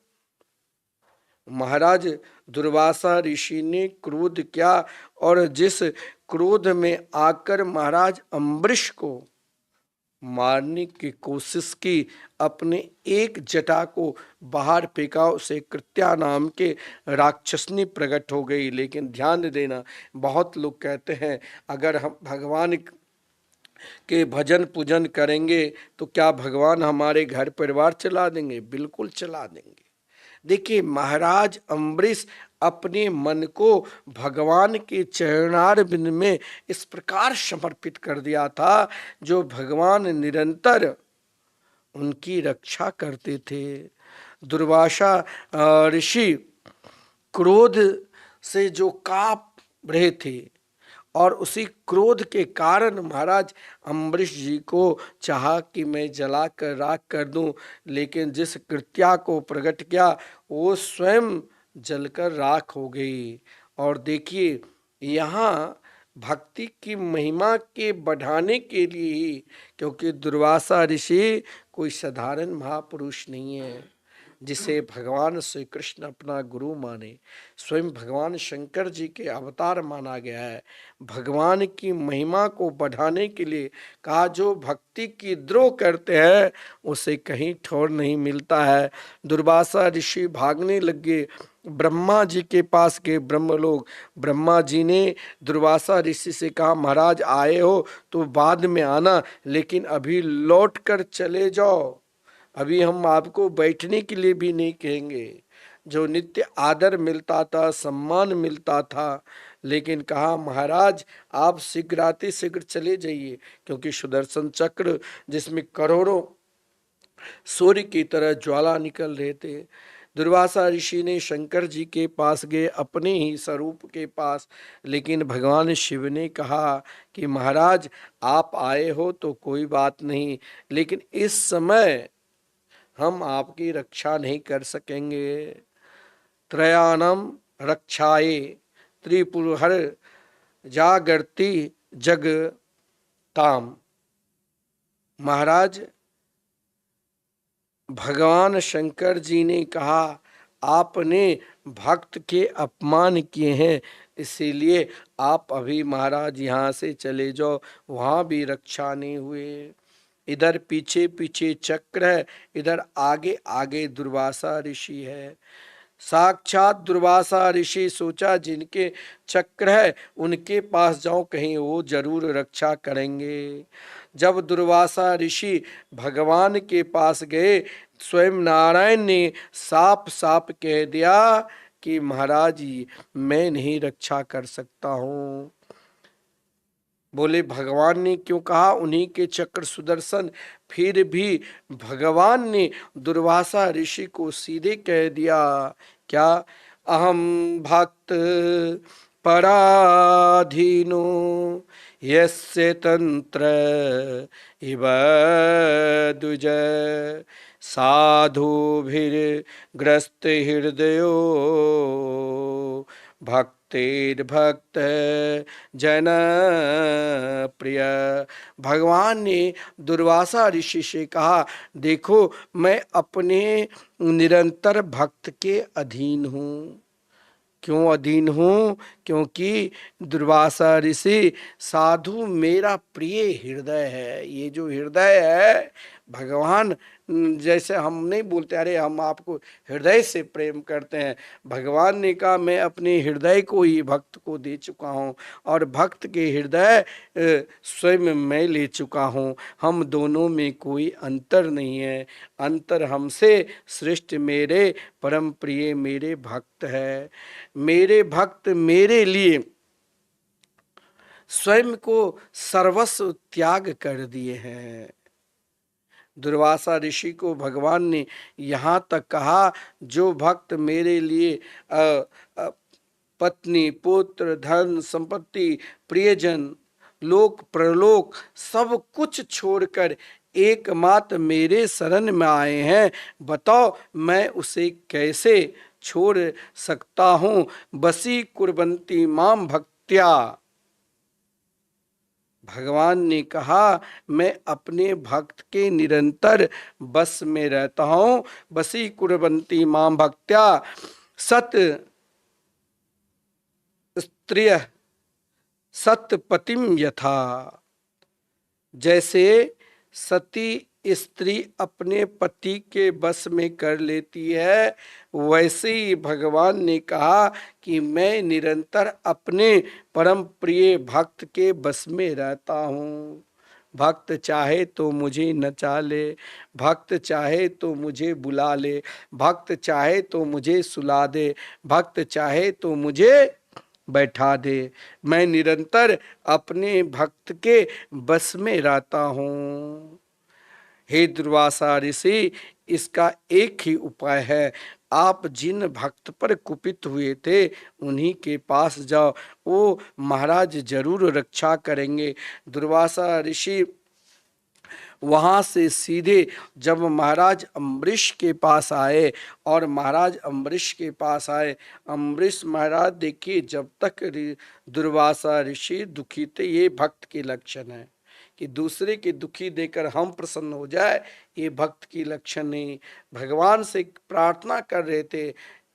S1: महाराज दुर्वासा ऋषि ने क्रोध किया और जिस क्रोध में आकर महाराज अम्बरीश को मारने की कोशिश की, अपने एक जटा को बाहर फेंका। उसे कृत्या नाम के राक्षसनी प्रकट हो गई। लेकिन ध्यान देना, बहुत लोग कहते हैं अगर हम भगवान के भजन पूजन करेंगे तो क्या भगवान हमारे घर परिवार चला देंगे? बिल्कुल चला देंगे। देखिए, महाराज अम्बरीश अपने मन को भगवान के चरणारविंद में इस प्रकार समर्पित कर दिया था, जो भगवान निरंतर उनकी रक्षा करते थे। दुर्वासा ऋषि क्रोध से जो कांप रहे थे और उसी क्रोध के कारण महाराज अम्बरीश जी को चाहा कि मैं जला कर राख कर दूं, लेकिन जिस कृत्या को प्रकट किया वो स्वयं जलकर राख हो गई। और देखिए, यहाँ भक्ति की महिमा के बढ़ाने के लिए ही, क्योंकि दुर्वासा ऋषि कोई साधारण महापुरुष नहीं है जिसे भगवान श्री कृष्ण अपना गुरु माने, स्वयं भगवान शंकर जी के अवतार माना गया है। भगवान की महिमा को बढ़ाने के लिए कहा, जो भक्ति की द्रोह करते हैं उसे कहीं ठौर नहीं मिलता है। दुर्वासा ऋषि भागने लगे, ब्रह्मा जी के पास गए ब्रह्मलोक। ब्रह्मा जी ने दुर्वासा ऋषि से कहा, महाराज आए हो तो बाद में आना, लेकिन अभी लौट कर चले जाओ, अभी हम आपको बैठने के लिए भी नहीं कहेंगे। जो नित्य आदर मिलता था, सम्मान मिलता था, लेकिन कहा महाराज आप शीघ्र आते शीघ्र चले जाइए, क्योंकि सुदर्शन चक्र जिसमें करोड़ों सूर्य की तरह ज्वाला निकल रहे थे। दुर्वासा ऋषि ने शंकर जी के पास गए, अपने ही स्वरूप के पास, लेकिन भगवान शिव ने कहा कि महाराज आप आए हो तो कोई बात नहीं, लेकिन इस समय हम आपकी रक्षा नहीं कर सकेंगे। त्रयाणाम रक्षाये त्रिपुरहर जागर्ति जग ताम। महाराज भगवान शंकर जी ने कहा, आपने भक्त के अपमान किए हैं, इसीलिए आप अभी महाराज यहाँ से चले जाओ, वहाँ भी रक्षा नहीं हुए। इधर पीछे पीछे चक्र है, इधर आगे आगे दुर्वासा ऋषि है। साक्षात दुर्वासा ऋषि सोचा जिनके चक्र है उनके पास जाओ, कहीं वो जरूर रक्षा करेंगे। जब दुर्वासा ऋषि भगवान के पास गए, स्वयं नारायण ने साफ साफ कह दिया कि महाराज जी मैं नहीं रक्षा कर सकता हूँ। बोले भगवान ने क्यों कहा? उन्हीं के चक्र सुदर्शन। फिर भी भगवान ने दुर्वासा ऋषि को सीधे कह दिया, क्या? अहम भक्त पराधीनो यस्य तंत्र इव द्विज साधुभिर्ग्रस्त हृदयो भक्तिर्भक्त जन प्रिय। भगवान ने दुर्वासा ऋषि से कहा, देखो मैं अपने निरंतर भक्त के अधीन हूँ। क्यों अधीन हूँ? क्योंकि दुर्वासा ऋषि साधु मेरा प्रिय हृदय है। ये जो हृदय है, भगवान जैसे हम नहीं बोलते अरे हम आपको हृदय से प्रेम करते हैं, भगवान ने कहा मैं अपने हृदय को ही भक्त को दे चुका हूँ और भक्त के हृदय स्वयं मैं ले चुका हूँ। हम दोनों में कोई अंतर नहीं है, अंतर हमसे श्रेष्ठ मेरे परम प्रिय मेरे भक्त है। मेरे भक्त मेरे लिए स्वयं को सर्वस्व त्याग कर दिए हैं। दुर्वासा ऋषि को भगवान ने यहाँ तक कहा, जो भक्त मेरे लिए पत्नी, पुत्र, धन, संपत्ति, प्रियजन, लोक प्रलोक सब कुछ छोड़कर एकमात्र मेरे शरण में आए हैं, बताओ मैं उसे कैसे छोड़ सकता हूं। बसी कुर्वन्ति माम भक्त्या, भगवान ने कहा मैं अपने भक्त के निरंतर बस में रहता हूं। बसी कुर्वन्ति माम भक्त्या सत स्त्रिय सतपतिम यथा, जैसे सती स्त्री अपने पति के बस में कर लेती है, वैसे ही भगवान ने कहा कि मैं निरंतर अपने परम प्रिय भक्त के बस में रहता हूँ। भक्त चाहे तो मुझे नचा ले, भक्त चाहे तो मुझे बुला ले, भक्त चाहे तो मुझे सुला दे, भक्त चाहे तो मुझे बैठा दे, मैं निरंतर अपने भक्त के बस में रहता हूँ। हे दुर्वासा ऋषि, इसका एक ही उपाय है, आप जिन भक्त पर कुपित हुए थे उन्हीं के पास जाओ, वो महाराज जरूर रक्षा करेंगे। दुर्वासा ऋषि वहां से सीधे जब महाराज अम्बरीश के पास आए, और महाराज अम्बरीश के पास आए, अम्बरीश महाराज देखिए, जब तक दुर्वासा ऋषि दुखी थे, ये भक्त के लक्षण है कि दूसरे के दुखी देकर हम प्रसन्न हो जाए, ये भक्त की लक्षण नहीं। भगवान से प्रार्थना कर रहे थे,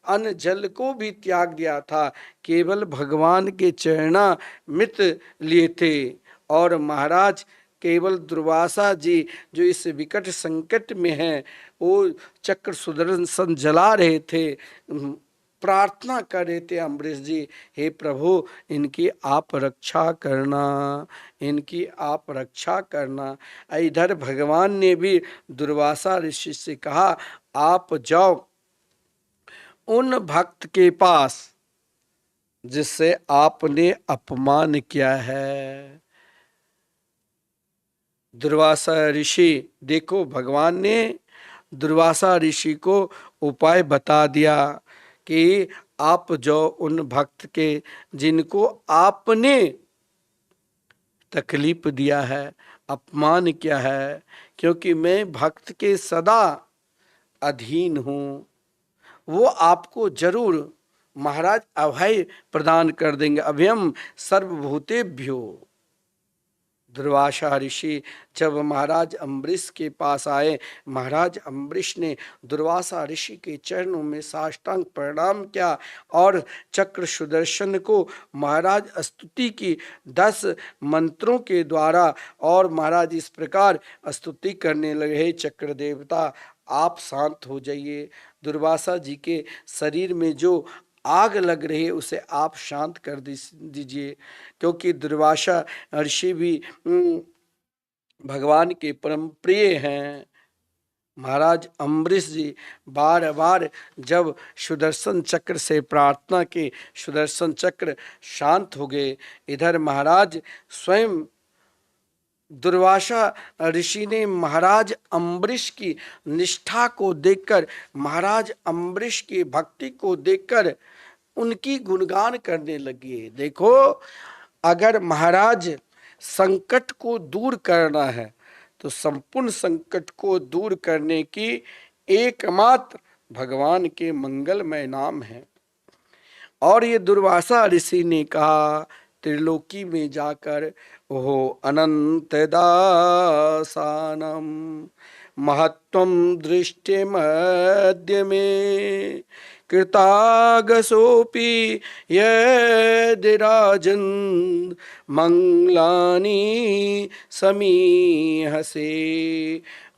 S1: अन्न जल को भी त्याग दिया था, केवल भगवान के चरणामृत लिए थे। और महाराज केवल दुर्वासा जी जो इस विकट संकट में हैं, वो चक्र सुदर्शन जला रहे थे, प्रार्थना कर रहे थे अम्बरीश जी, हे प्रभु इनकी आप रक्षा करना, इनकी आप रक्षा करना। इधर भगवान ने भी दुर्वासा ऋषि से कहा, आप जाओ उन भक्त के पास जिससे आपने अपमान किया है। दुर्वासा ऋषि, देखो भगवान ने दुर्वासा ऋषि को उपाय बता दिया कि आप जो उन भक्त के जिनको आपने तकलीफ दिया है, अपमान किया है, क्योंकि मैं भक्त के सदा अधीन हूँ, वो आपको जरूर महाराज अभय प्रदान कर देंगे। अभयम सर्वभूतेभ्यो। दुर्वासा ऋषि जब महाराज अम्बरीश के पास आए, महाराज अम्बरीश ने दुर्वासा ऋषि के चरणों में साष्टांग प्रणाम किया और चक्र सुदर्शन को महाराज स्तुति की 10 मंत्रों के द्वारा, और महाराज इस प्रकार स्तुति करने लगे, हे चक्र देवता आप शांत हो जाइए, दुर्वासा जी के शरीर में जो आग लग रही है उसे आप शांत कर दीजिए। क्योंकि दुर्वासा ऋषि भी भगवान के परम प्रिय हैं। महाराज अम्बरीश जी बार बार जब सुदर्शन चक्र से प्रार्थना की, सुदर्शन चक्र शांत हो गए। इधर महाराज स्वयं दुर्वासा ऋषि ने महाराज अम्बरीश की निष्ठा को देखकर, महाराज अम्बरीश की भक्ति को देखकर उनकी गुणगान करने लगी। देखो, अगर महाराज संकट को दूर करना है तो संपूर्ण संकट को दूर करने की एकमात्र भगवान के मंगलमय नाम है। और ये दुर्वासा ऋषि ने कहा, त्रिलोकी में जाकर ओहो अनंत दासानम महत्वम दृष्टि मध्य में कृतागसोपि यदिराजन मंगलानी समीहसे।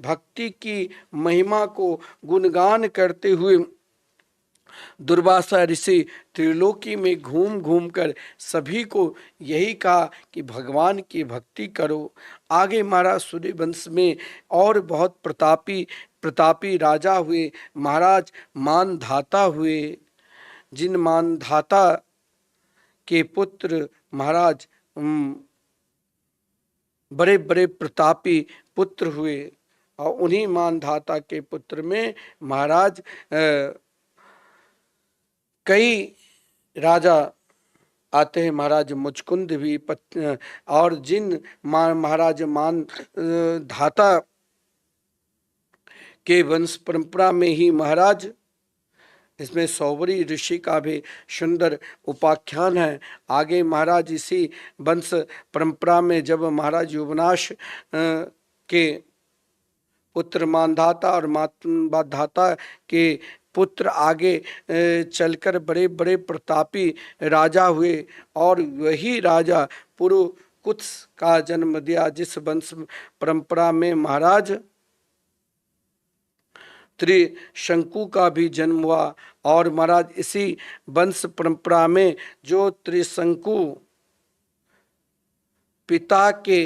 S1: भक्ति की महिमा को गुणगान करते हुए दुर्वासा ऋषि त्रिलोकी में घूम घूम कर सभी को यही कहा कि भगवान की भक्ति करो। आगे महाराज सूर्यवंश में और बहुत प्रतापी राजा हुए, महाराज मानधाता हुए। जिन मानधाता के पुत्र महाराज बड़े बड़े प्रतापी पुत्र हुए, और उन्हीं मानधाता के पुत्र में महाराज कई राजा आते हैं। महाराज मुचकुंद भी और जिन महाराज मान धाता के वंश परंपरा में ही महाराज, इसमें सौवरी ऋषि का भी सुंदर उपाख्यान है। आगे महाराज इसी वंश परंपरा में जब महाराज युवनाश के पुत्र मानधाता और मातधाता के पुत्र आगे चलकर बड़े बड़े प्रतापी राजा हुए और वही राजा पुरुकुत्स का जन्म दिया, जिस वंश परंपरा में महाराज त्रिशंकु का भी जन्म हुआ। और महाराज इसी वंश परंपरा में जो त्रिशंकु पिता के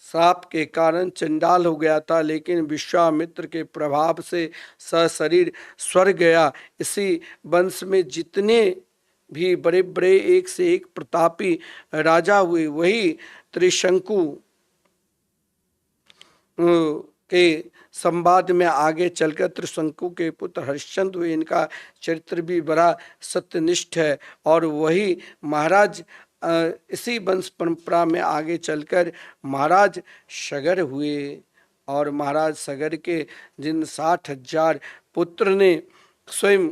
S1: श्राप के कारण चंडाल हो गया था, लेकिन विश्वामित्र के प्रभाव से सशरीर स्वर्ग गया। इसी वंश में जितने भी बड़े बड़े एक से एक प्रतापी राजा हुए, वही त्रिशंकु के संवाद में आगे चलकर त्रिशंकु के पुत्र हरिश्चंद्र हुए। इनका चरित्र भी बड़ा सत्यनिष्ठ है। और वही महाराज इसी वंश परंपरा में आगे चलकर महाराज सगर हुए। और महाराज सगर के जिन 60,000 पुत्र ने स्वयं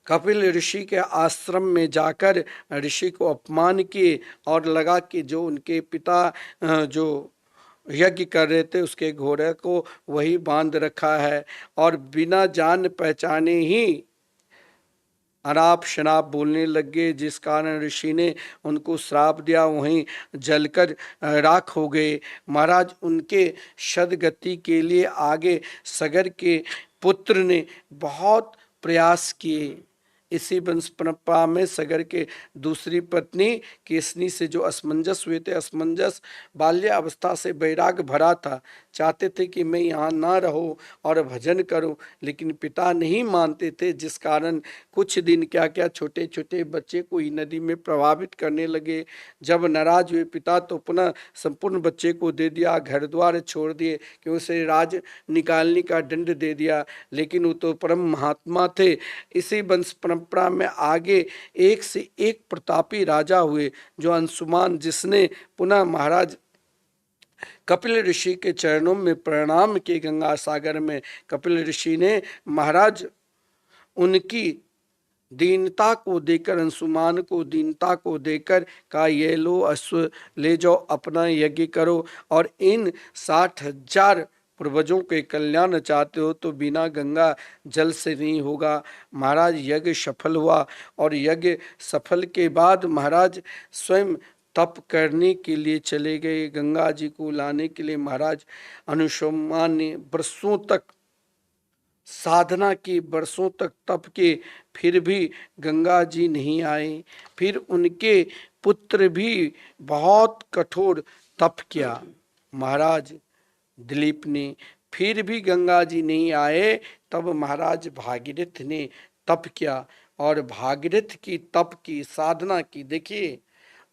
S1: कपिल ऋषि के आश्रम में जाकर ऋषि को अपमान किए और लगा कि जो उनके पिता जो यज्ञ कर रहे थे उसके घोड़े को वही बांध रखा है, और बिना जान पहचाने ही अनाप शनाप बोलने लगे, जिस कारण ऋषि ने उनको श्राप दिया, वहीं जलकर राख हो गए। महाराज उनके सदगति के लिए आगे सगर के पुत्र ने बहुत प्रयास किए। इसी वंश परंपरा में सगर के दूसरी पत्नी केसनी से जो असमंजस हुए थे, असमंजस बाल्य अवस्था से वैराग भरा था, चाहते थे कि मैं यहाँ ना रहूं और भजन करूं, लेकिन पिता नहीं मानते थे, जिस कारण कुछ दिन क्या क्या छोटे छोटे बच्चे को ही नदी में प्रभावित करने लगे। जब नाराज हुए पिता तो पुनः संपूर्ण बच्चे को दे दिया, घर द्वार छोड़ दिए कि उसे राज निकालने का दंड दे दिया। लेकिन वो तो परम महात्मा थे। इसी वंश परंपरा में आगे एक से एक प्रतापी राजा हुए, जो अंशुमान, जिसने पुनः महाराज कपिल ऋषि के चरणों में प्रणाम किए। गंगा सागर में कपिल ऋषि ने महाराज उनकी दीनता को देकर, अंशुमान को दीनता को देकर कहा, ये लो अश्व ले जाओ, अपना यज्ञ करो, और इन 60,000 पूर्वजों के कल्याण चाहते हो तो बिना गंगा जल से नहीं होगा। महाराज यज्ञ सफल हुआ, और यज्ञ सफल के बाद महाराज स्वयं तप करने के लिए चले गए। गंगा जी को लाने के लिए महाराज अनुशुमान ने वर्षों तक साधना की, वर्षों तक तप के, फिर भी गंगा जी नहीं आए। फिर उनके पुत्र भी बहुत कठोर तप किया महाराज दिलीप ने, फिर भी गंगा जी नहीं आए। तब महाराज भागीरथ ने तप किया, और भागीरथ की तप की, साधना की, देखिए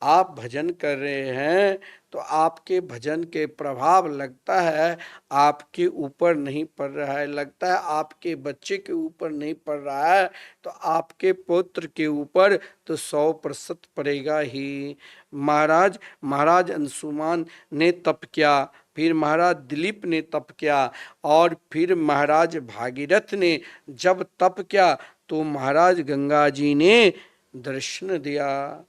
S1: आप भजन कर रहे हैं तो आपके भजन के प्रभाव लगता है आपके ऊपर नहीं पड़ रहा है, लगता है आपके बच्चे के ऊपर नहीं पड़ रहा है, तो आपके पुत्र के ऊपर तो 100% पड़ेगा ही। महाराज अंशुमान ने तप किया, फिर महाराज दिलीप ने तप किया, और फिर महाराज भागीरथ ने जब तप किया तो महाराज गंगा जी ने दर्शन दिया।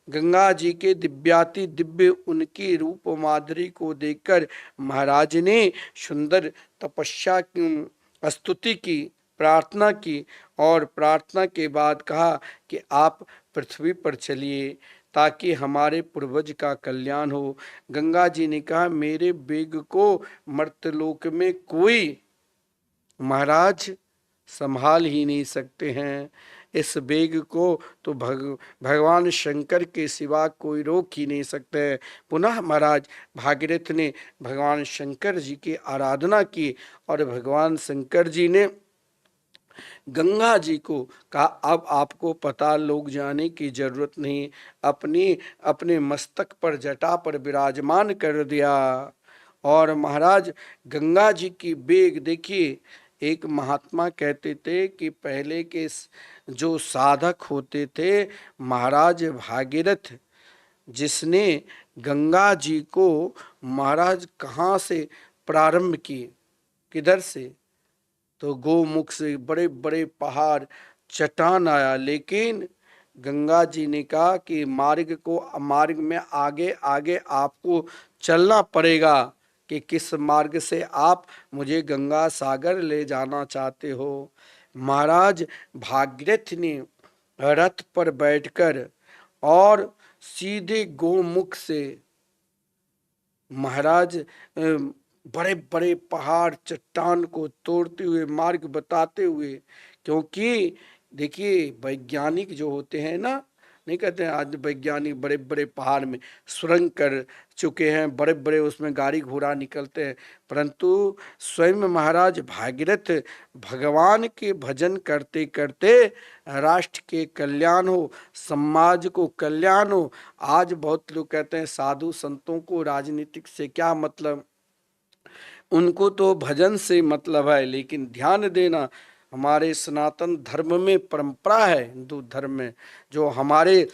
S1: गंगा जी के दिव्याति दिव्य उनकी रूप माधुरी को देखकर महाराज ने सुंदर तपस्या की, स्तुति की, प्रार्थना की, और प्रार्थना के बाद कहा कि आप पृथ्वी पर चलिए ताकि हमारे पूर्वज का कल्याण हो। गंगा जी ने कहा, मेरे बेग को मर्तलोक में कोई महाराज संभाल ही नहीं सकते हैं। इस बेग को तो भगवान शंकर के सिवा कोई रोक ही नहीं सकते। पुनः महाराज भागीरथ ने भगवान शंकर जी की आराधना की, और भगवान शंकर जी ने गंगा जी को कहा, अब आपको पता लोग जाने की जरूरत नहीं, अपने मस्तक पर जटा पर विराजमान कर दिया। और महाराज गंगा जी की बेग देखिए, एक महात्मा कहते थे कि पहले के जो साधक होते थे, महाराज भागीरथ, जिसने गंगा जी को महाराज कहाँ से प्रारंभ किए, किधर से, तो गोमुख से, बड़े बड़े पहाड़ चट्टान आया, लेकिन गंगा जी ने कहा कि मार्ग में आगे आगे आपको चलना पड़ेगा, कि किस मार्ग से आप मुझे गंगा सागर ले जाना चाहते हो। महाराज भागीरथ ने रथ पर बैठकर और सीधे गोमुख से महाराज बड़े बड़े पहाड़ चट्टान को तोड़ते हुए मार्ग बताते हुए, क्योंकि देखिए वैज्ञानिक जो होते हैं ना, नहीं कहते हैं आज वैज्ञानिक बड़े बड़े पहाड़ में सुरंग कर चुके हैं, बड़े बड़े उसमें गाड़ी घोड़ा निकलते हैं, परंतु स्वयं महाराज भागीरथ भगवान के भजन करते करते राष्ट्र के कल्याण हो, समाज को कल्याण हो। आज बहुत लोग कहते हैं साधु संतों को राजनीतिक से क्या मतलब, उनको तो भजन से मतलब है, लेकिन ध्यान देना हमारे सनातन धर्म में परंपरा है, हिंदू धर्म में जो हमारे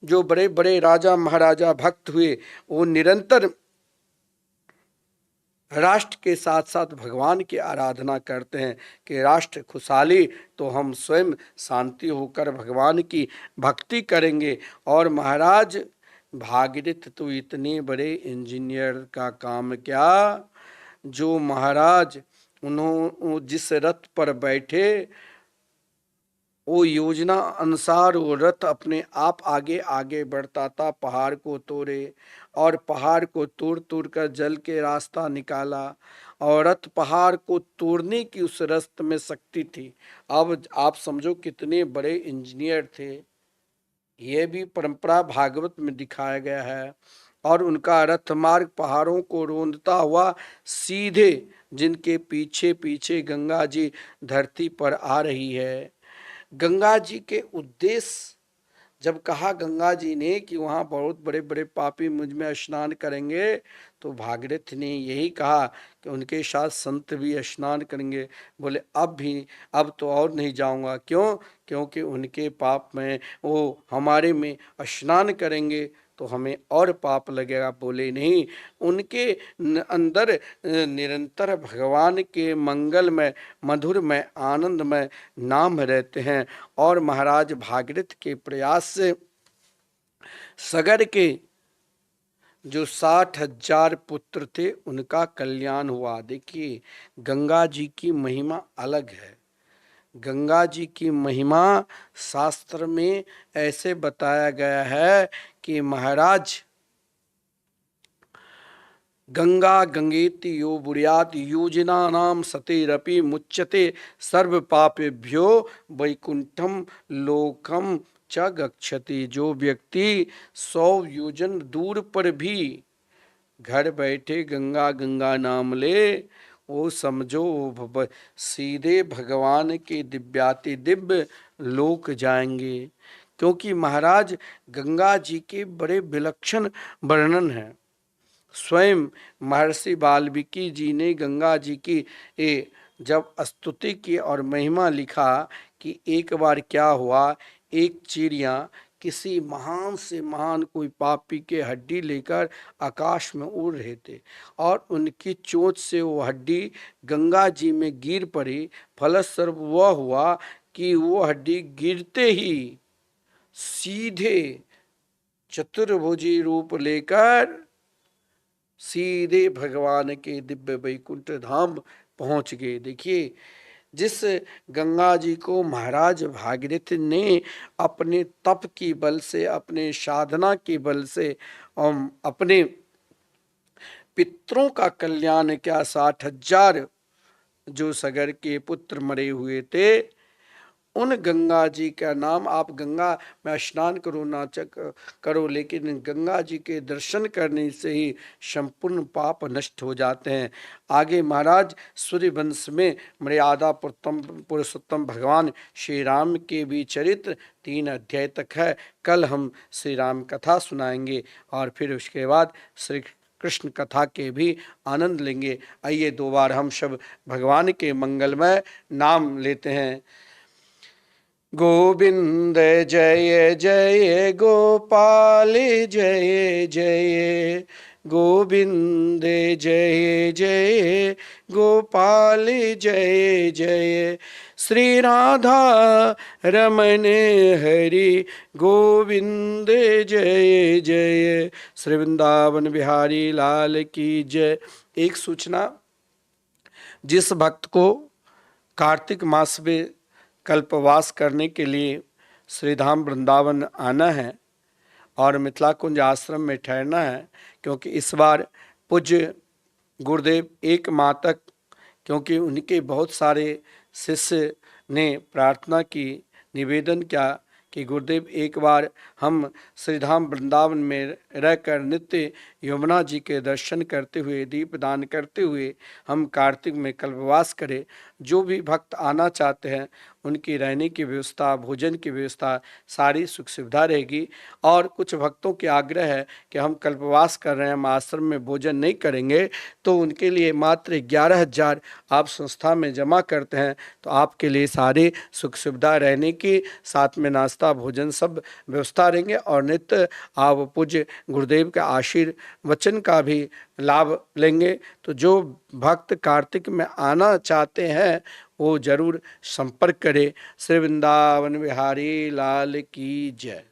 S1: जो बड़े बड़े राजा महाराजा भक्त हुए, वो निरंतर राष्ट्र के साथ साथ भगवान की आराधना करते हैं कि राष्ट्र खुशहाली तो हम स्वयं शांति होकर भगवान की भक्ति करेंगे। और महाराज भागीरथ तो इतने बड़े इंजीनियर का काम क्या, जो महाराज उन्होंने जिस रथ पर बैठे, वो योजना अनुसार वो रथ अपने आप आगे आगे बढ़ता था, पहाड़ को तोड़े और पहाड़ को तोड़ तोड़ कर जल के रास्ता निकाला, और रथ पहाड़ को तोड़ने की उस रास्ते में शक्ति थी। अब आप समझो कितने बड़े इंजीनियर थे, ये भी परंपरा भागवत में दिखाया गया है। और उनका रथ मार्ग पहाड़ों को रोंदता हुआ सीधे, जिनके पीछे पीछे गंगा जी धरती पर आ रही है। गंगा जी के उद्देश्य, जब कहा गंगा जी ने कि वहाँ बहुत बड़े बड़े पापी मुझ में स्नान करेंगे, तो भागीरथ ने यही कहा कि उनके साथ संत भी स्नान करेंगे। बोले अब तो और नहीं जाऊंगा, क्यों, क्योंकि उनके पाप में वो हमारे में स्नान करेंगे तो हमें और पाप लगेगा। बोले नहीं, उनके अंदर निरंतर भगवान के मंगलमय मधुरमय आनंदमय नाम रहते हैं। और महाराज भागीरथ के प्रयास से सगर के जो 60,000 पुत्र थे उनका कल्याण हुआ। देखिए गंगा जी की महिमा अलग है। गंगा जी की महिमा शास्त्र में ऐसे बताया गया है कि महाराज गंगा गंगेति यो बुर्यात योजना नाम सतेरपि मुच्यते सर्व पापेभ्यो वैकुंठम लोकम च गच्छति। जो व्यक्ति 100 योजन दूर पर भी घर बैठे गंगा गंगा नाम ले, वो समझो सीधे भगवान के दिव्याति दिव्य लोक जाएंगे। क्योंकि महाराज गंगा जी के बड़े विलक्षण वर्णन हैं। स्वयं महर्षि वाल्मीकि जी ने गंगा जी की जब स्तुति की और महिमा लिखा कि एक बार क्या हुआ, एक चिड़िया किसी महान से महान कोई पापी के हड्डी लेकर आकाश में उड़ रहे थे, और उनकी चोंच से वो हड्डी गंगा जी में गिर पड़ी। फलस्वरूप वह हुआ कि वो हड्डी गिरते ही सीधे चतुर्भुजी रूप लेकर सीधे भगवान के दिव्य वैकुंठ धाम पहुंच गए। देखिए जिस गंगा जी को महाराज भागीरथ ने अपने तप की बल से, अपने साधना के बल से और अपने पितरों का कल्याण किया, 60,000 जो सगर के पुत्र मरे हुए थे, उन गंगा जी का नाम, आप गंगा में स्नान करो ना करो, लेकिन गंगा जी के दर्शन करने से ही संपूर्ण पाप नष्ट हो जाते हैं। आगे महाराज सूर्य वंश में मर्यादा पुरुषोत्तम भगवान श्री राम के भी चरित्र 3 अध्याय तक है। कल हम श्री राम कथा सुनाएंगे और फिर उसके बाद श्री कृष्ण कथा के भी आनंद लेंगे। आइए 2 बार हम सब भगवान के मंगलमय नाम लेते हैं। गोविंद जय जय गोपाल जय जय, गोविंद जय जय गोपाल जय जय, श्री राधा रमन हरि गोविंद जय जय, श्री वृंदावन बिहारी लाल की जय। एक सूचना, जिस भक्त को कार्तिक मास में कल्पवास करने के लिए श्रीधाम वृंदावन आना है और मिथिला कुंज आश्रम में ठहरना है, क्योंकि इस बार पूज्य गुरुदेव 1 माह तक, क्योंकि उनके बहुत सारे शिष्य ने प्रार्थना की, निवेदन किया कि गुरुदेव एक बार हम श्रीधाम वृंदावन में रहकर नित्य यमुना जी के दर्शन करते हुए, दीपदान करते हुए हम कार्तिक में कल्पवास करें। जो भी भक्त आना चाहते हैं उनकी रहने की व्यवस्था, भोजन की व्यवस्था, सारी सुख सुविधा रहेगी। और कुछ भक्तों के आग्रह है कि हम कल्पवास कर रहे हैं, हम आश्रम में भोजन नहीं करेंगे, तो उनके लिए मात्र 11,000 आप संस्था में जमा करते हैं तो आपके लिए सारी सुख सुविधा रहने की, साथ में नाश्ता भोजन सब व्यवस्था रहेंगे। और नित्य आप पूज्य गुरुदेव के आशीर्वचन का भी लाभ लेंगे। तो जो भक्त कार्तिक में आना चाहते हैं वो जरूर संपर्क करें। श्री वृंदावन बिहारी लाल की जय।